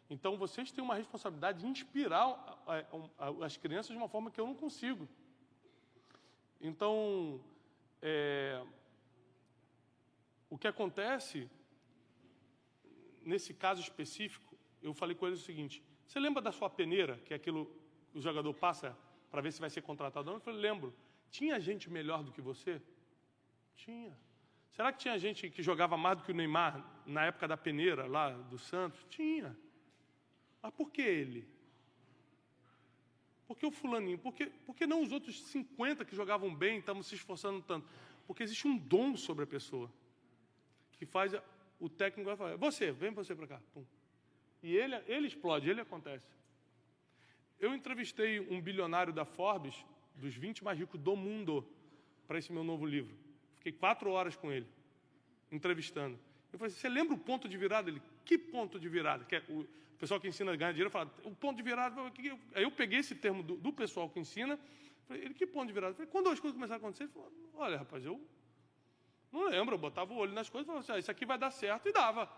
Então, vocês têm uma responsabilidade de inspirar as crianças de uma forma que eu não consigo. Então, o que acontece, nesse caso específico, eu falei com ele o seguinte: você lembra da sua peneira, que é aquilo que o jogador passa para ver se vai ser contratado ou não? Eu falei, lembro. Tinha gente melhor do que você? Tinha. Será que tinha gente que jogava mais do que o Neymar na época da peneira, lá do Santos? Tinha. Mas por que ele? Por que o fulaninho? Por que não os outros 50 que jogavam bem, estavam se esforçando tanto? Porque existe um dom sobre a pessoa, que faz o técnico vai falar, vem você para cá. Pum. E ele explode, ele acontece. Eu entrevistei um bilionário da Forbes, dos 20 mais ricos do mundo, para esse meu novo livro. Fiquei 4 horas com ele, entrevistando. Eu falei, você lembra o ponto de virada? Ele, que ponto de virada? Que é o pessoal que ensina a ganhar dinheiro fala, o ponto de virada... Aí eu peguei esse termo do pessoal que ensina, falei, ele, que ponto de virada? Eu falei, quando as coisas começaram a acontecer, ele falou, olha, rapaz, eu não lembro, eu botava o olho nas coisas e falava assim, isso aqui vai dar certo, e dava.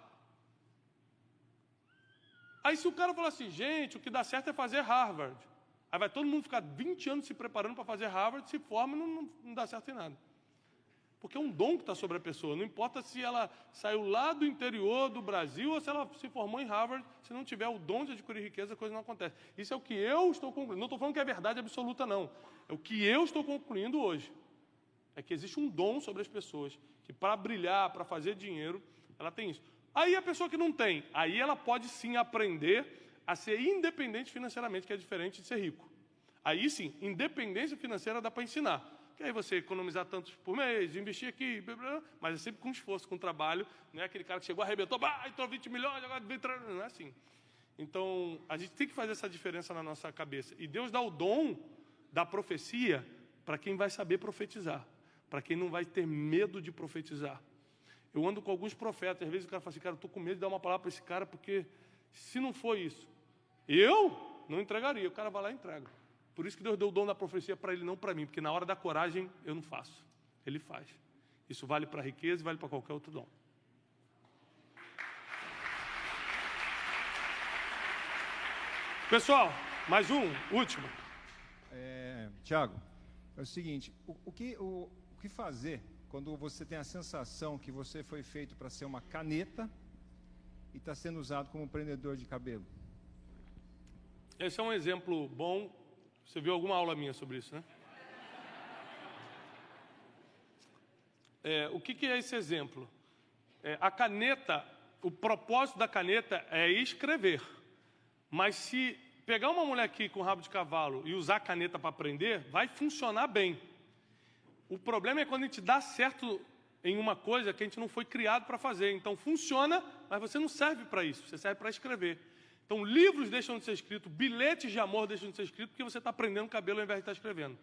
Aí se o cara falar assim, gente, o que dá certo é fazer Harvard. Aí vai todo mundo ficar 20 anos se preparando para fazer Harvard, se forma e não dá certo em nada. Porque é um dom que está sobre a pessoa. Não importa se ela saiu lá do interior do Brasil ou se ela se formou em Harvard, se não tiver o dom de adquirir riqueza, a coisa não acontece. Isso é o que eu estou concluindo. Não estou falando que é verdade absoluta, não. É o que eu estou concluindo hoje. É que existe um dom sobre as pessoas, que para brilhar, para fazer dinheiro, ela tem isso. Aí a pessoa que não tem, aí ela pode sim aprender a ser independente financeiramente, que é diferente de ser rico. Aí sim, independência financeira dá para ensinar. Que aí você economizar tantos por mês, investir aqui, blá, blá, mas é sempre com esforço, com trabalho. Não é aquele cara que chegou, arrebentou, entrou 20 milhões, agora não é assim. Então, a gente tem que fazer essa diferença na nossa cabeça. E Deus dá o dom da profecia para quem vai saber profetizar, para quem não vai ter medo de profetizar. Eu ando com alguns profetas, às vezes o cara fala assim, cara, eu estou com medo de dar uma palavra para esse cara, porque se não for isso, eu não entregaria. O cara vai lá e entrega. Por isso que Deus deu o dom da profecia para ele, não para mim, porque na hora da coragem eu não faço. Ele faz. Isso vale para a riqueza e vale para qualquer outro dom. Pessoal, mais um, último. Tiago, é o seguinte, o que fazer quando você tem a sensação que você foi feito para ser uma caneta e está sendo usado como prendedor de cabelo? Esse é um exemplo bom. Você viu alguma aula minha sobre isso, né? O que é esse exemplo? A caneta, o propósito da caneta é escrever. Mas se pegar uma mulher aqui com rabo de cavalo e usar a caneta para prender, vai funcionar bem. O problema é quando a gente dá certo em uma coisa que a gente não foi criado para fazer. Então funciona, mas você não serve para isso, você serve para escrever. Então livros deixam de ser escritos, bilhetes de amor deixam de ser escritos, porque você está prendendo o cabelo ao invés de estar escrevendo.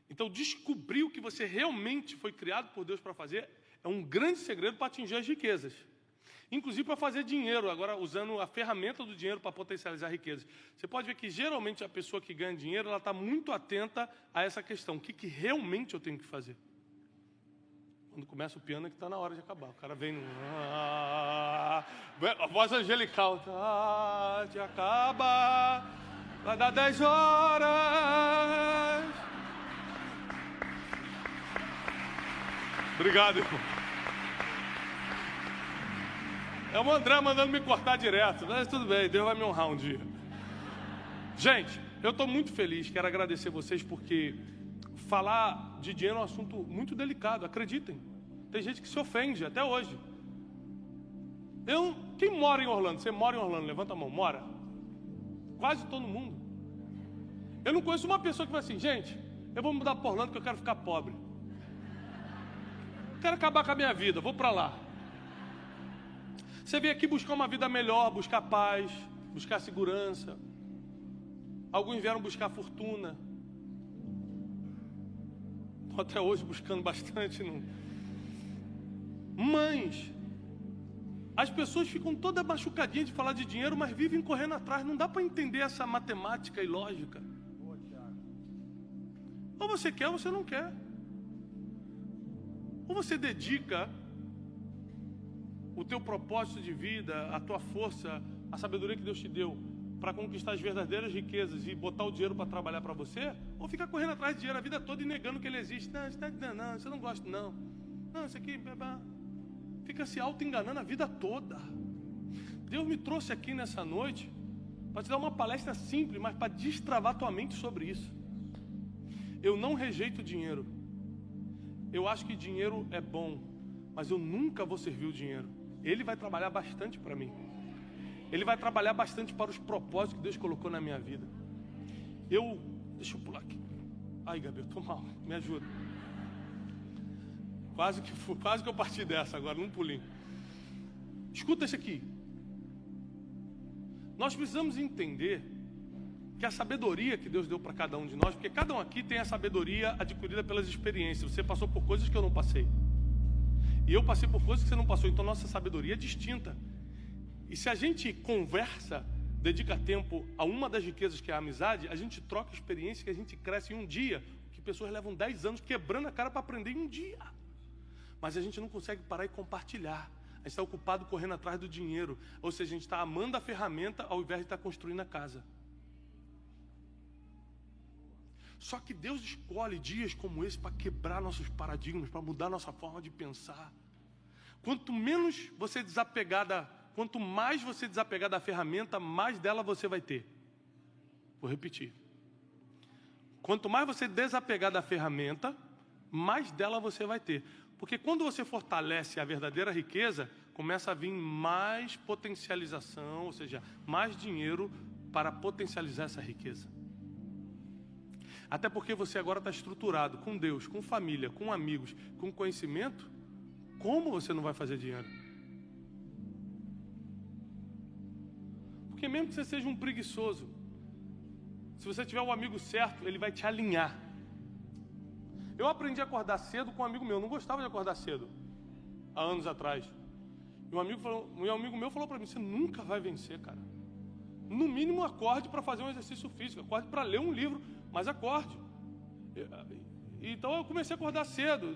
Então descobrir o que você realmente foi criado por Deus para fazer é um grande segredo para atingir as riquezas. Inclusive para fazer dinheiro, agora usando a ferramenta do dinheiro para potencializar a riqueza. Você pode ver que geralmente a pessoa que ganha dinheiro, ela está muito atenta a essa questão. O que realmente eu tenho que fazer? Quando começa o piano é que está na hora de acabar. O cara vem a voz angelical. Te acaba, vai dar 10 horas. Obrigado, irmão. É o André mandando me cortar direto, mas tudo bem, Deus vai me honrar um dia. Gente, eu estou muito feliz, quero agradecer vocês, porque falar de dinheiro é um assunto muito delicado, acreditem. Tem gente que se ofende até hoje. Quem mora em Orlando? Você mora em Orlando? Levanta a mão, mora? Quase todo mundo. Eu não conheço uma pessoa que vai assim, gente, eu vou mudar para Orlando porque eu quero ficar pobre. Quero acabar com a minha vida, vou para lá. Você veio aqui buscar uma vida melhor, buscar paz, buscar segurança. Alguns vieram buscar fortuna. Até hoje buscando bastante. Não. Mas as pessoas ficam todas machucadinhas de falar de dinheiro, mas vivem correndo atrás. Não dá para entender essa matemática e lógica. Ou você quer ou você não quer. Ou você dedica o teu propósito de vida, a tua força, a sabedoria que Deus te deu para conquistar as verdadeiras riquezas e botar o dinheiro para trabalhar para você, ou ficar correndo atrás de dinheiro a vida toda e negando que ele existe. Não, você não gosta, não. Não, isso aqui... Fica se auto-enganando a vida toda. Deus me trouxe aqui nessa noite para te dar uma palestra simples, mas para destravar tua mente sobre isso. Eu não rejeito dinheiro. Eu acho que dinheiro é bom, mas eu nunca vou servir o dinheiro. Ele vai trabalhar bastante para mim. Ele vai trabalhar bastante para os propósitos que Deus colocou na minha vida. Deixa eu pular aqui. Ai, Gabi, eu tô mal. Me ajuda. Quase que eu parti dessa agora, num pulinho. Escuta isso aqui. Nós precisamos entender que a sabedoria que Deus deu para cada um de nós, porque cada um aqui tem a sabedoria adquirida pelas experiências. Você passou por coisas que eu não passei. E eu passei por coisas que você não passou. Então nossa sabedoria é distinta. E se a gente conversa, dedica tempo a uma das riquezas que é a amizade, a gente troca experiência que a gente cresce em um dia, que pessoas levam 10 anos quebrando a cara para aprender em um dia. Mas a gente não consegue parar e compartilhar. A gente está ocupado correndo atrás do dinheiro. Ou seja, a gente está amando a ferramenta ao invés de estar construindo a casa. Só que Deus escolhe dias como esse para quebrar nossos paradigmas, para mudar nossa forma de pensar. Quanto mais você desapegar da ferramenta, mais dela você vai ter. Vou repetir. Quanto mais você desapegar da ferramenta, mais dela você vai ter. Porque quando você fortalece a verdadeira riqueza, começa a vir mais potencialização, ou seja, mais dinheiro para potencializar essa riqueza. Até porque você agora está estruturado com Deus, com família, com amigos, com conhecimento. Como você não vai fazer dinheiro? Porque mesmo que você seja um preguiçoso, se você tiver um amigo certo, ele vai te alinhar. Eu aprendi a acordar cedo com um amigo meu. Eu não gostava de acordar cedo, há anos atrás. E um amigo meu falou para mim: você nunca vai vencer, cara. No mínimo acorde para fazer um exercício físico, acorde para ler um livro, mas acorde. Então eu comecei a acordar cedo.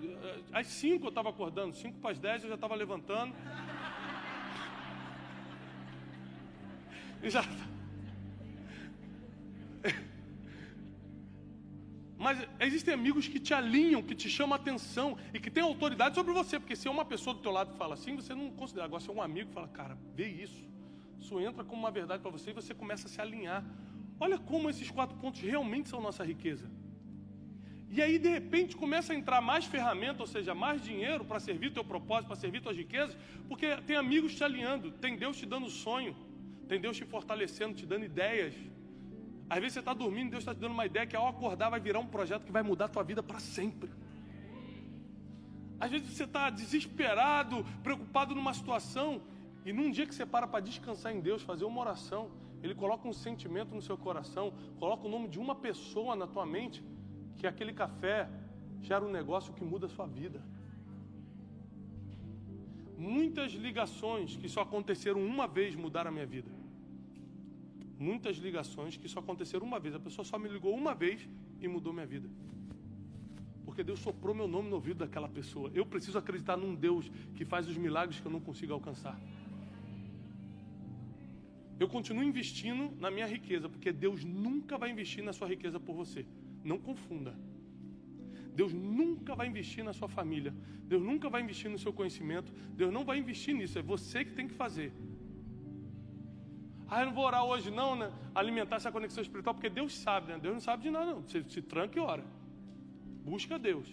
Às 5 eu estava acordando, 5 para as 10 eu já estava levantando. E já... Mas existem amigos que te alinham, que te chamam a atenção e que têm autoridade sobre você. Porque se é uma pessoa do teu lado que fala assim, você não considera. Agora, se é um amigo que fala: cara, vê isso. Isso entra como uma verdade para você e você começa a se alinhar. Olha como esses 4 pontos realmente são nossa riqueza. E aí, de repente, começa a entrar mais ferramenta, ou seja, mais dinheiro para servir teu propósito, para servir tuas riquezas, porque tem amigos te alinhando, tem Deus te dando sonho, tem Deus te fortalecendo, te dando ideias. Às vezes você está dormindo, Deus está te dando uma ideia que ao acordar vai virar um projeto que vai mudar a tua vida para sempre. Às vezes você está desesperado, preocupado numa situação, e num dia que você para descansar em Deus, fazer uma oração, Ele coloca um sentimento no seu coração, coloca o nome de uma pessoa na tua mente, que aquele café gera um negócio que muda a sua vida. Muitas ligações que só aconteceram uma vez mudaram a minha vida. Muitas ligações que só aconteceram uma vez. A pessoa só me ligou uma vez e mudou minha vida. Porque Deus soprou meu nome no ouvido daquela pessoa. Eu preciso acreditar num Deus que faz os milagres que eu não consigo alcançar. Eu continuo investindo na minha riqueza, porque Deus nunca vai investir na sua riqueza por você. Não confunda. Deus nunca vai investir na sua família. Deus nunca vai investir no seu conhecimento. Deus não vai investir nisso. É você que tem que fazer. Eu não vou orar hoje não, né? Alimentar essa conexão espiritual, porque Deus sabe, né? Deus não sabe de nada não. Você se tranca e ora. Busca Deus.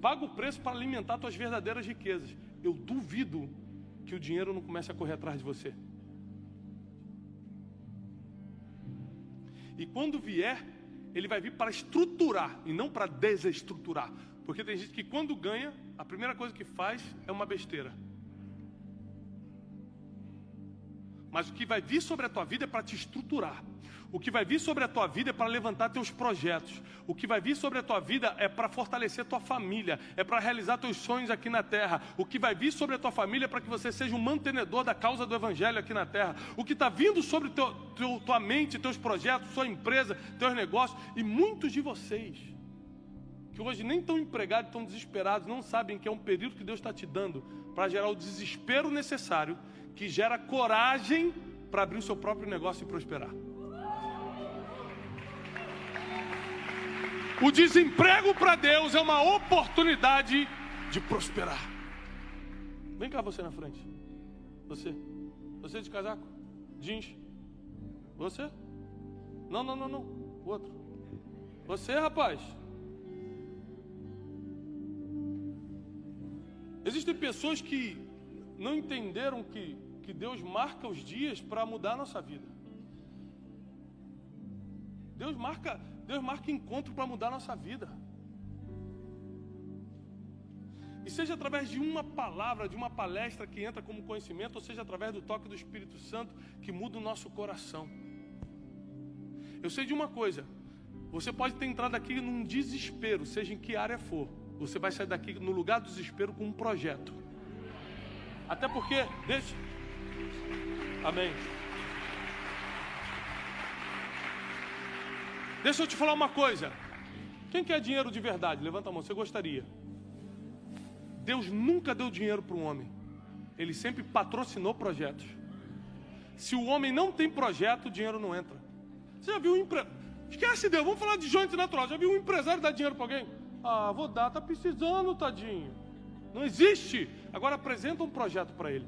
Paga o preço para alimentar tuas verdadeiras riquezas. Eu duvido que o dinheiro não comece a correr atrás de você. E quando vier, ele vai vir para estruturar e não para desestruturar. Porque tem gente que quando ganha, a primeira coisa que faz é uma besteira. Mas o que vai vir sobre a tua vida é para te estruturar. O que vai vir sobre a tua vida é para levantar teus projetos. O que vai vir sobre a tua vida é para fortalecer tua família. É para realizar teus sonhos aqui na terra. O que vai vir sobre a tua família é para que você seja um mantenedor da causa do evangelho aqui na terra. O que está vindo sobre tua mente, teus projetos, sua empresa, teus negócios. E muitos de vocês, que hoje nem estão empregados, estão desesperados, não sabem que é um período que Deus está te dando para gerar o desespero necessário que gera coragem para abrir o seu próprio negócio e prosperar. O desemprego para Deus é uma oportunidade de prosperar. Vem cá você na frente. Você de casaco? Jeans? Você? Não. O outro. Você, rapaz. Existem pessoas que não entenderam que Deus marca os dias para mudar a nossa vida. Deus marca encontro para mudar a nossa vida. E seja através de uma palavra, de uma palestra que entra como conhecimento, ou seja através do toque do Espírito Santo que muda o nosso coração. Eu sei de uma coisa, você pode ter entrado aqui num desespero, seja em que área for. Você vai sair daqui no lugar do desespero com um projeto. Até porque, amém. Deixa eu te falar uma coisa. Quem quer dinheiro de verdade? Levanta a mão, você gostaria? Deus nunca deu dinheiro para um homem. Ele sempre patrocinou projetos. Se o homem não tem projeto, o dinheiro não entra. Você já viu um empresário? Esquece Deus, vamos falar de jointe natural. Já viu um empresário dar dinheiro para alguém? Ah, vou dar, tá precisando, tadinho. Não existe. Agora apresenta um projeto para ele.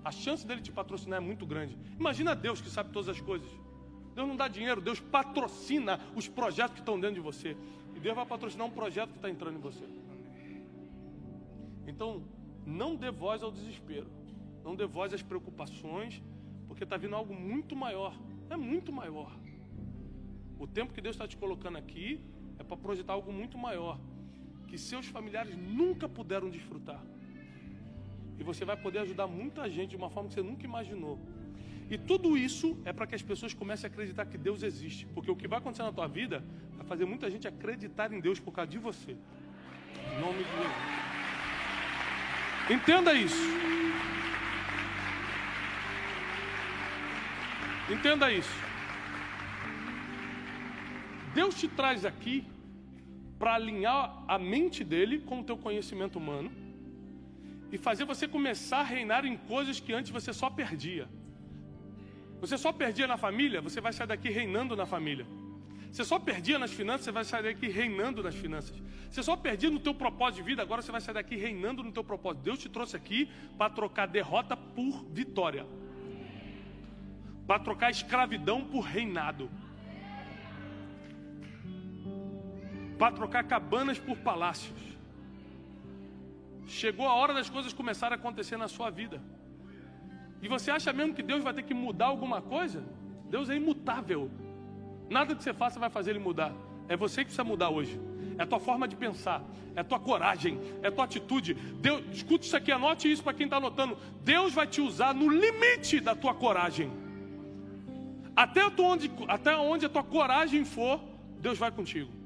A chance dele te patrocinar é muito grande. Imagina Deus que sabe todas as coisas. Deus não dá dinheiro, Deus patrocina os projetos que estão dentro de você. E Deus vai patrocinar um projeto que está entrando em você. Então, não dê voz ao desespero. Não dê voz às preocupações, porque está vindo algo muito maior. É muito maior. O tempo que Deus está te colocando aqui é para projetar algo muito maior, que seus familiares nunca puderam desfrutar. E você vai poder ajudar muita gente de uma forma que você nunca imaginou. E tudo isso é para que as pessoas comecem a acreditar que Deus existe. Porque o que vai acontecer na tua vida vai fazer muita gente acreditar em Deus por causa de você. Em nome de Deus. Entenda isso. Entenda isso. Deus te traz aqui para alinhar a mente dele com o teu conhecimento humano e fazer você começar a reinar em coisas que antes você só perdia. Você só perdia na família, você vai sair daqui reinando na família. Você só perdia nas finanças, você vai sair daqui reinando nas finanças. Você só perdia no teu propósito de vida, agora você vai sair daqui reinando no teu propósito. Deus te trouxe aqui para trocar derrota por vitória. Para trocar escravidão por reinado. Para trocar cabanas por palácios. Chegou a hora das coisas começarem a acontecer na sua vida. E você acha mesmo que Deus vai ter que mudar alguma coisa? Deus é imutável. Nada que você faça vai fazer ele mudar. É você que precisa mudar hoje. É a tua forma de pensar, é a tua coragem, é a tua atitude. Deus, escuta isso aqui, anote isso para quem está anotando. Deus vai te usar no limite da tua coragem. Até onde a tua coragem for, Deus vai contigo.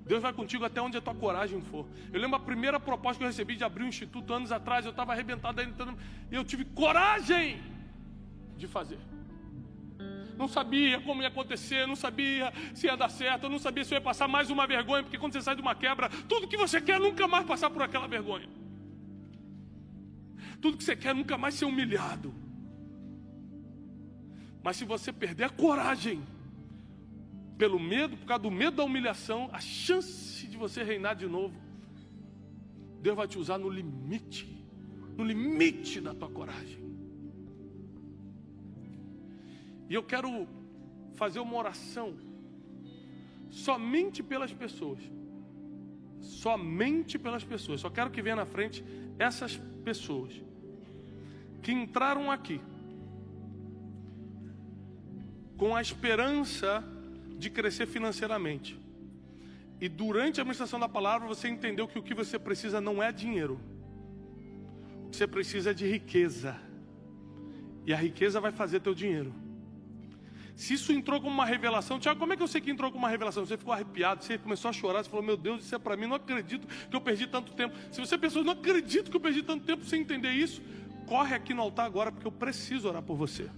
Deus vai contigo até onde a tua coragem for. Eu lembro a primeira proposta que eu recebi de abrir um instituto anos atrás. Eu estava arrebentado aí, e eu tive coragem de fazer. Não sabia como ia acontecer, não sabia se ia dar certo, eu não sabia se eu ia passar mais uma vergonha, porque quando você sai de uma quebra, tudo que você quer é nunca mais passar por aquela vergonha. Tudo que você quer é nunca mais ser humilhado. Mas se você perder a coragem, pelo medo, por causa do medo da humilhação, a chance de você reinar de novo, Deus vai te usar no limite da tua coragem. E eu quero fazer uma oração somente pelas pessoas. Somente pelas pessoas. Só quero que venha na frente essas pessoas que entraram aqui com a esperança de crescer financeiramente. E durante a administração da palavra você entendeu que o que você precisa não é dinheiro. O que você precisa é de riqueza. E a riqueza vai fazer teu dinheiro. Se isso entrou como uma revelação, Tiago, como é que eu sei que entrou como uma revelação? Você ficou arrepiado, você começou a chorar, você falou, meu Deus, isso é para mim, não acredito que eu perdi tanto tempo. Se você pensou, não acredito que eu perdi tanto tempo sem entender isso, corre aqui no altar agora, porque eu preciso orar por você.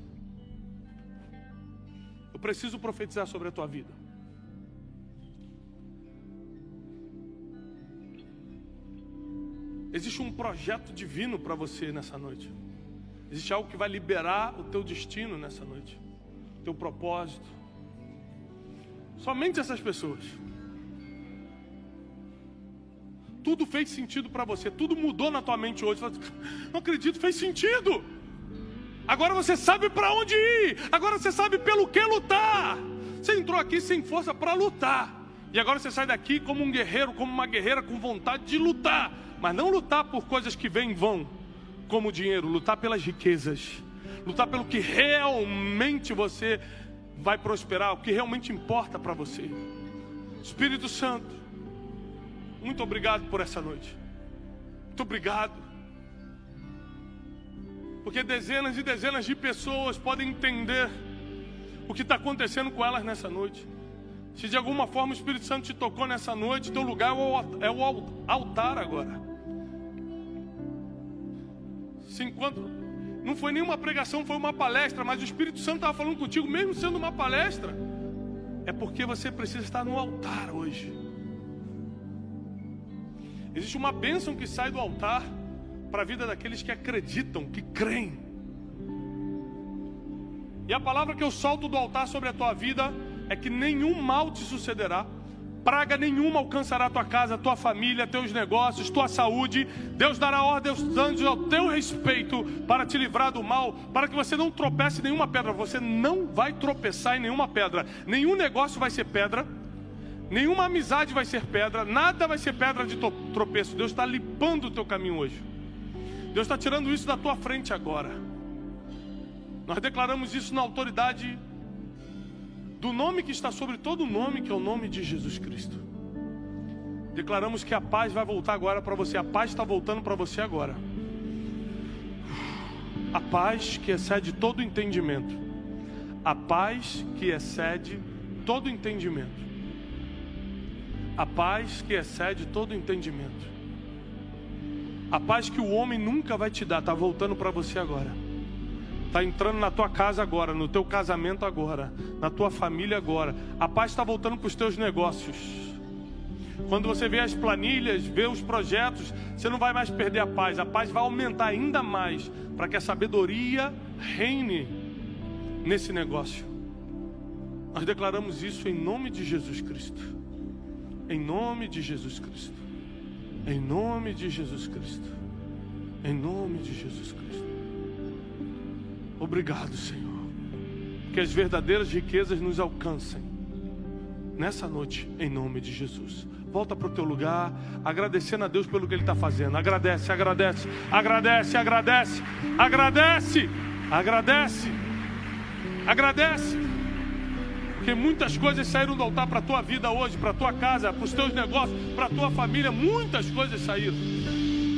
Eu preciso profetizar sobre a tua vida. Existe um projeto divino para você nessa noite. Existe algo que vai liberar o teu destino nessa noite, o teu propósito. Somente essas pessoas. Tudo fez sentido para você, tudo mudou na tua mente hoje. Não acredito, fez sentido. Agora você sabe para onde ir, agora você sabe pelo que lutar. Você entrou aqui sem força para lutar, e agora você sai daqui como um guerreiro, como uma guerreira com vontade de lutar. Mas não lutar por coisas que vêm e vão, como o dinheiro, lutar pelas riquezas, lutar pelo que realmente você vai prosperar, o que realmente importa para você. Espírito Santo, muito obrigado por essa noite. Muito obrigado. Porque dezenas e dezenas de pessoas podem entender o que está acontecendo com elas nessa noite. Se de alguma forma o Espírito Santo te tocou nessa noite, teu lugar é o altar agora. Se enquanto não foi nenhuma pregação, foi uma palestra, mas o Espírito Santo estava falando contigo, mesmo sendo uma palestra, é porque você precisa estar no altar hoje. Existe uma bênção que sai do altar para a vida daqueles que acreditam, que creem. E a palavra que eu solto do altar sobre a tua vida é que nenhum mal te sucederá, praga nenhuma alcançará a tua casa, a tua família, teus negócios, tua saúde. Deus dará ordem aos anjos ao teu respeito para te livrar do mal, para que você não tropece em nenhuma pedra. Você não vai tropeçar em nenhuma pedra. Nenhum negócio vai ser pedra, nenhuma amizade vai ser pedra, nada vai ser pedra de tropeço. Deus está limpando o teu caminho hoje. Deus está tirando isso da tua frente agora. Nós declaramos isso na autoridade do nome que está sobre todo nome, que é o nome de Jesus Cristo. Declaramos que a paz vai voltar agora para você. A paz está voltando para você agora. A paz que excede todo entendimento. A paz que excede todo entendimento. A paz que excede todo entendimento. A paz que o homem nunca vai te dar, está voltando para você agora. Está entrando na tua casa agora, no teu casamento agora, na tua família agora. A paz está voltando para os teus negócios. Quando você vê as planilhas, vê os projetos, você não vai mais perder a paz. A paz vai aumentar ainda mais, para que a sabedoria reine nesse negócio. Nós declaramos isso em nome de Jesus Cristo. Em nome de Jesus Cristo. Em nome de Jesus Cristo. Em nome de Jesus Cristo. Obrigado, Senhor. Que as verdadeiras riquezas nos alcancem nessa noite, em nome de Jesus. Volta para o teu lugar, agradecendo a Deus pelo que Ele está fazendo. Agradece, agradece, agradece, agradece, agradece, agradece, agradece. Porque muitas coisas saíram do altar para a tua vida hoje, para a tua casa, para os teus negócios, para a tua família. Muitas coisas saíram.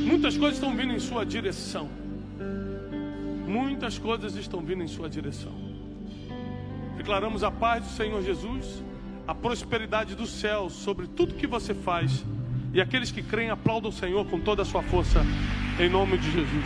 Muitas coisas estão vindo em sua direção. Muitas coisas estão vindo em sua direção. Declaramos a paz do Senhor Jesus, a prosperidade do céu sobre tudo que você faz. E aqueles que creem aplaudam o Senhor com toda a sua força, em nome de Jesus.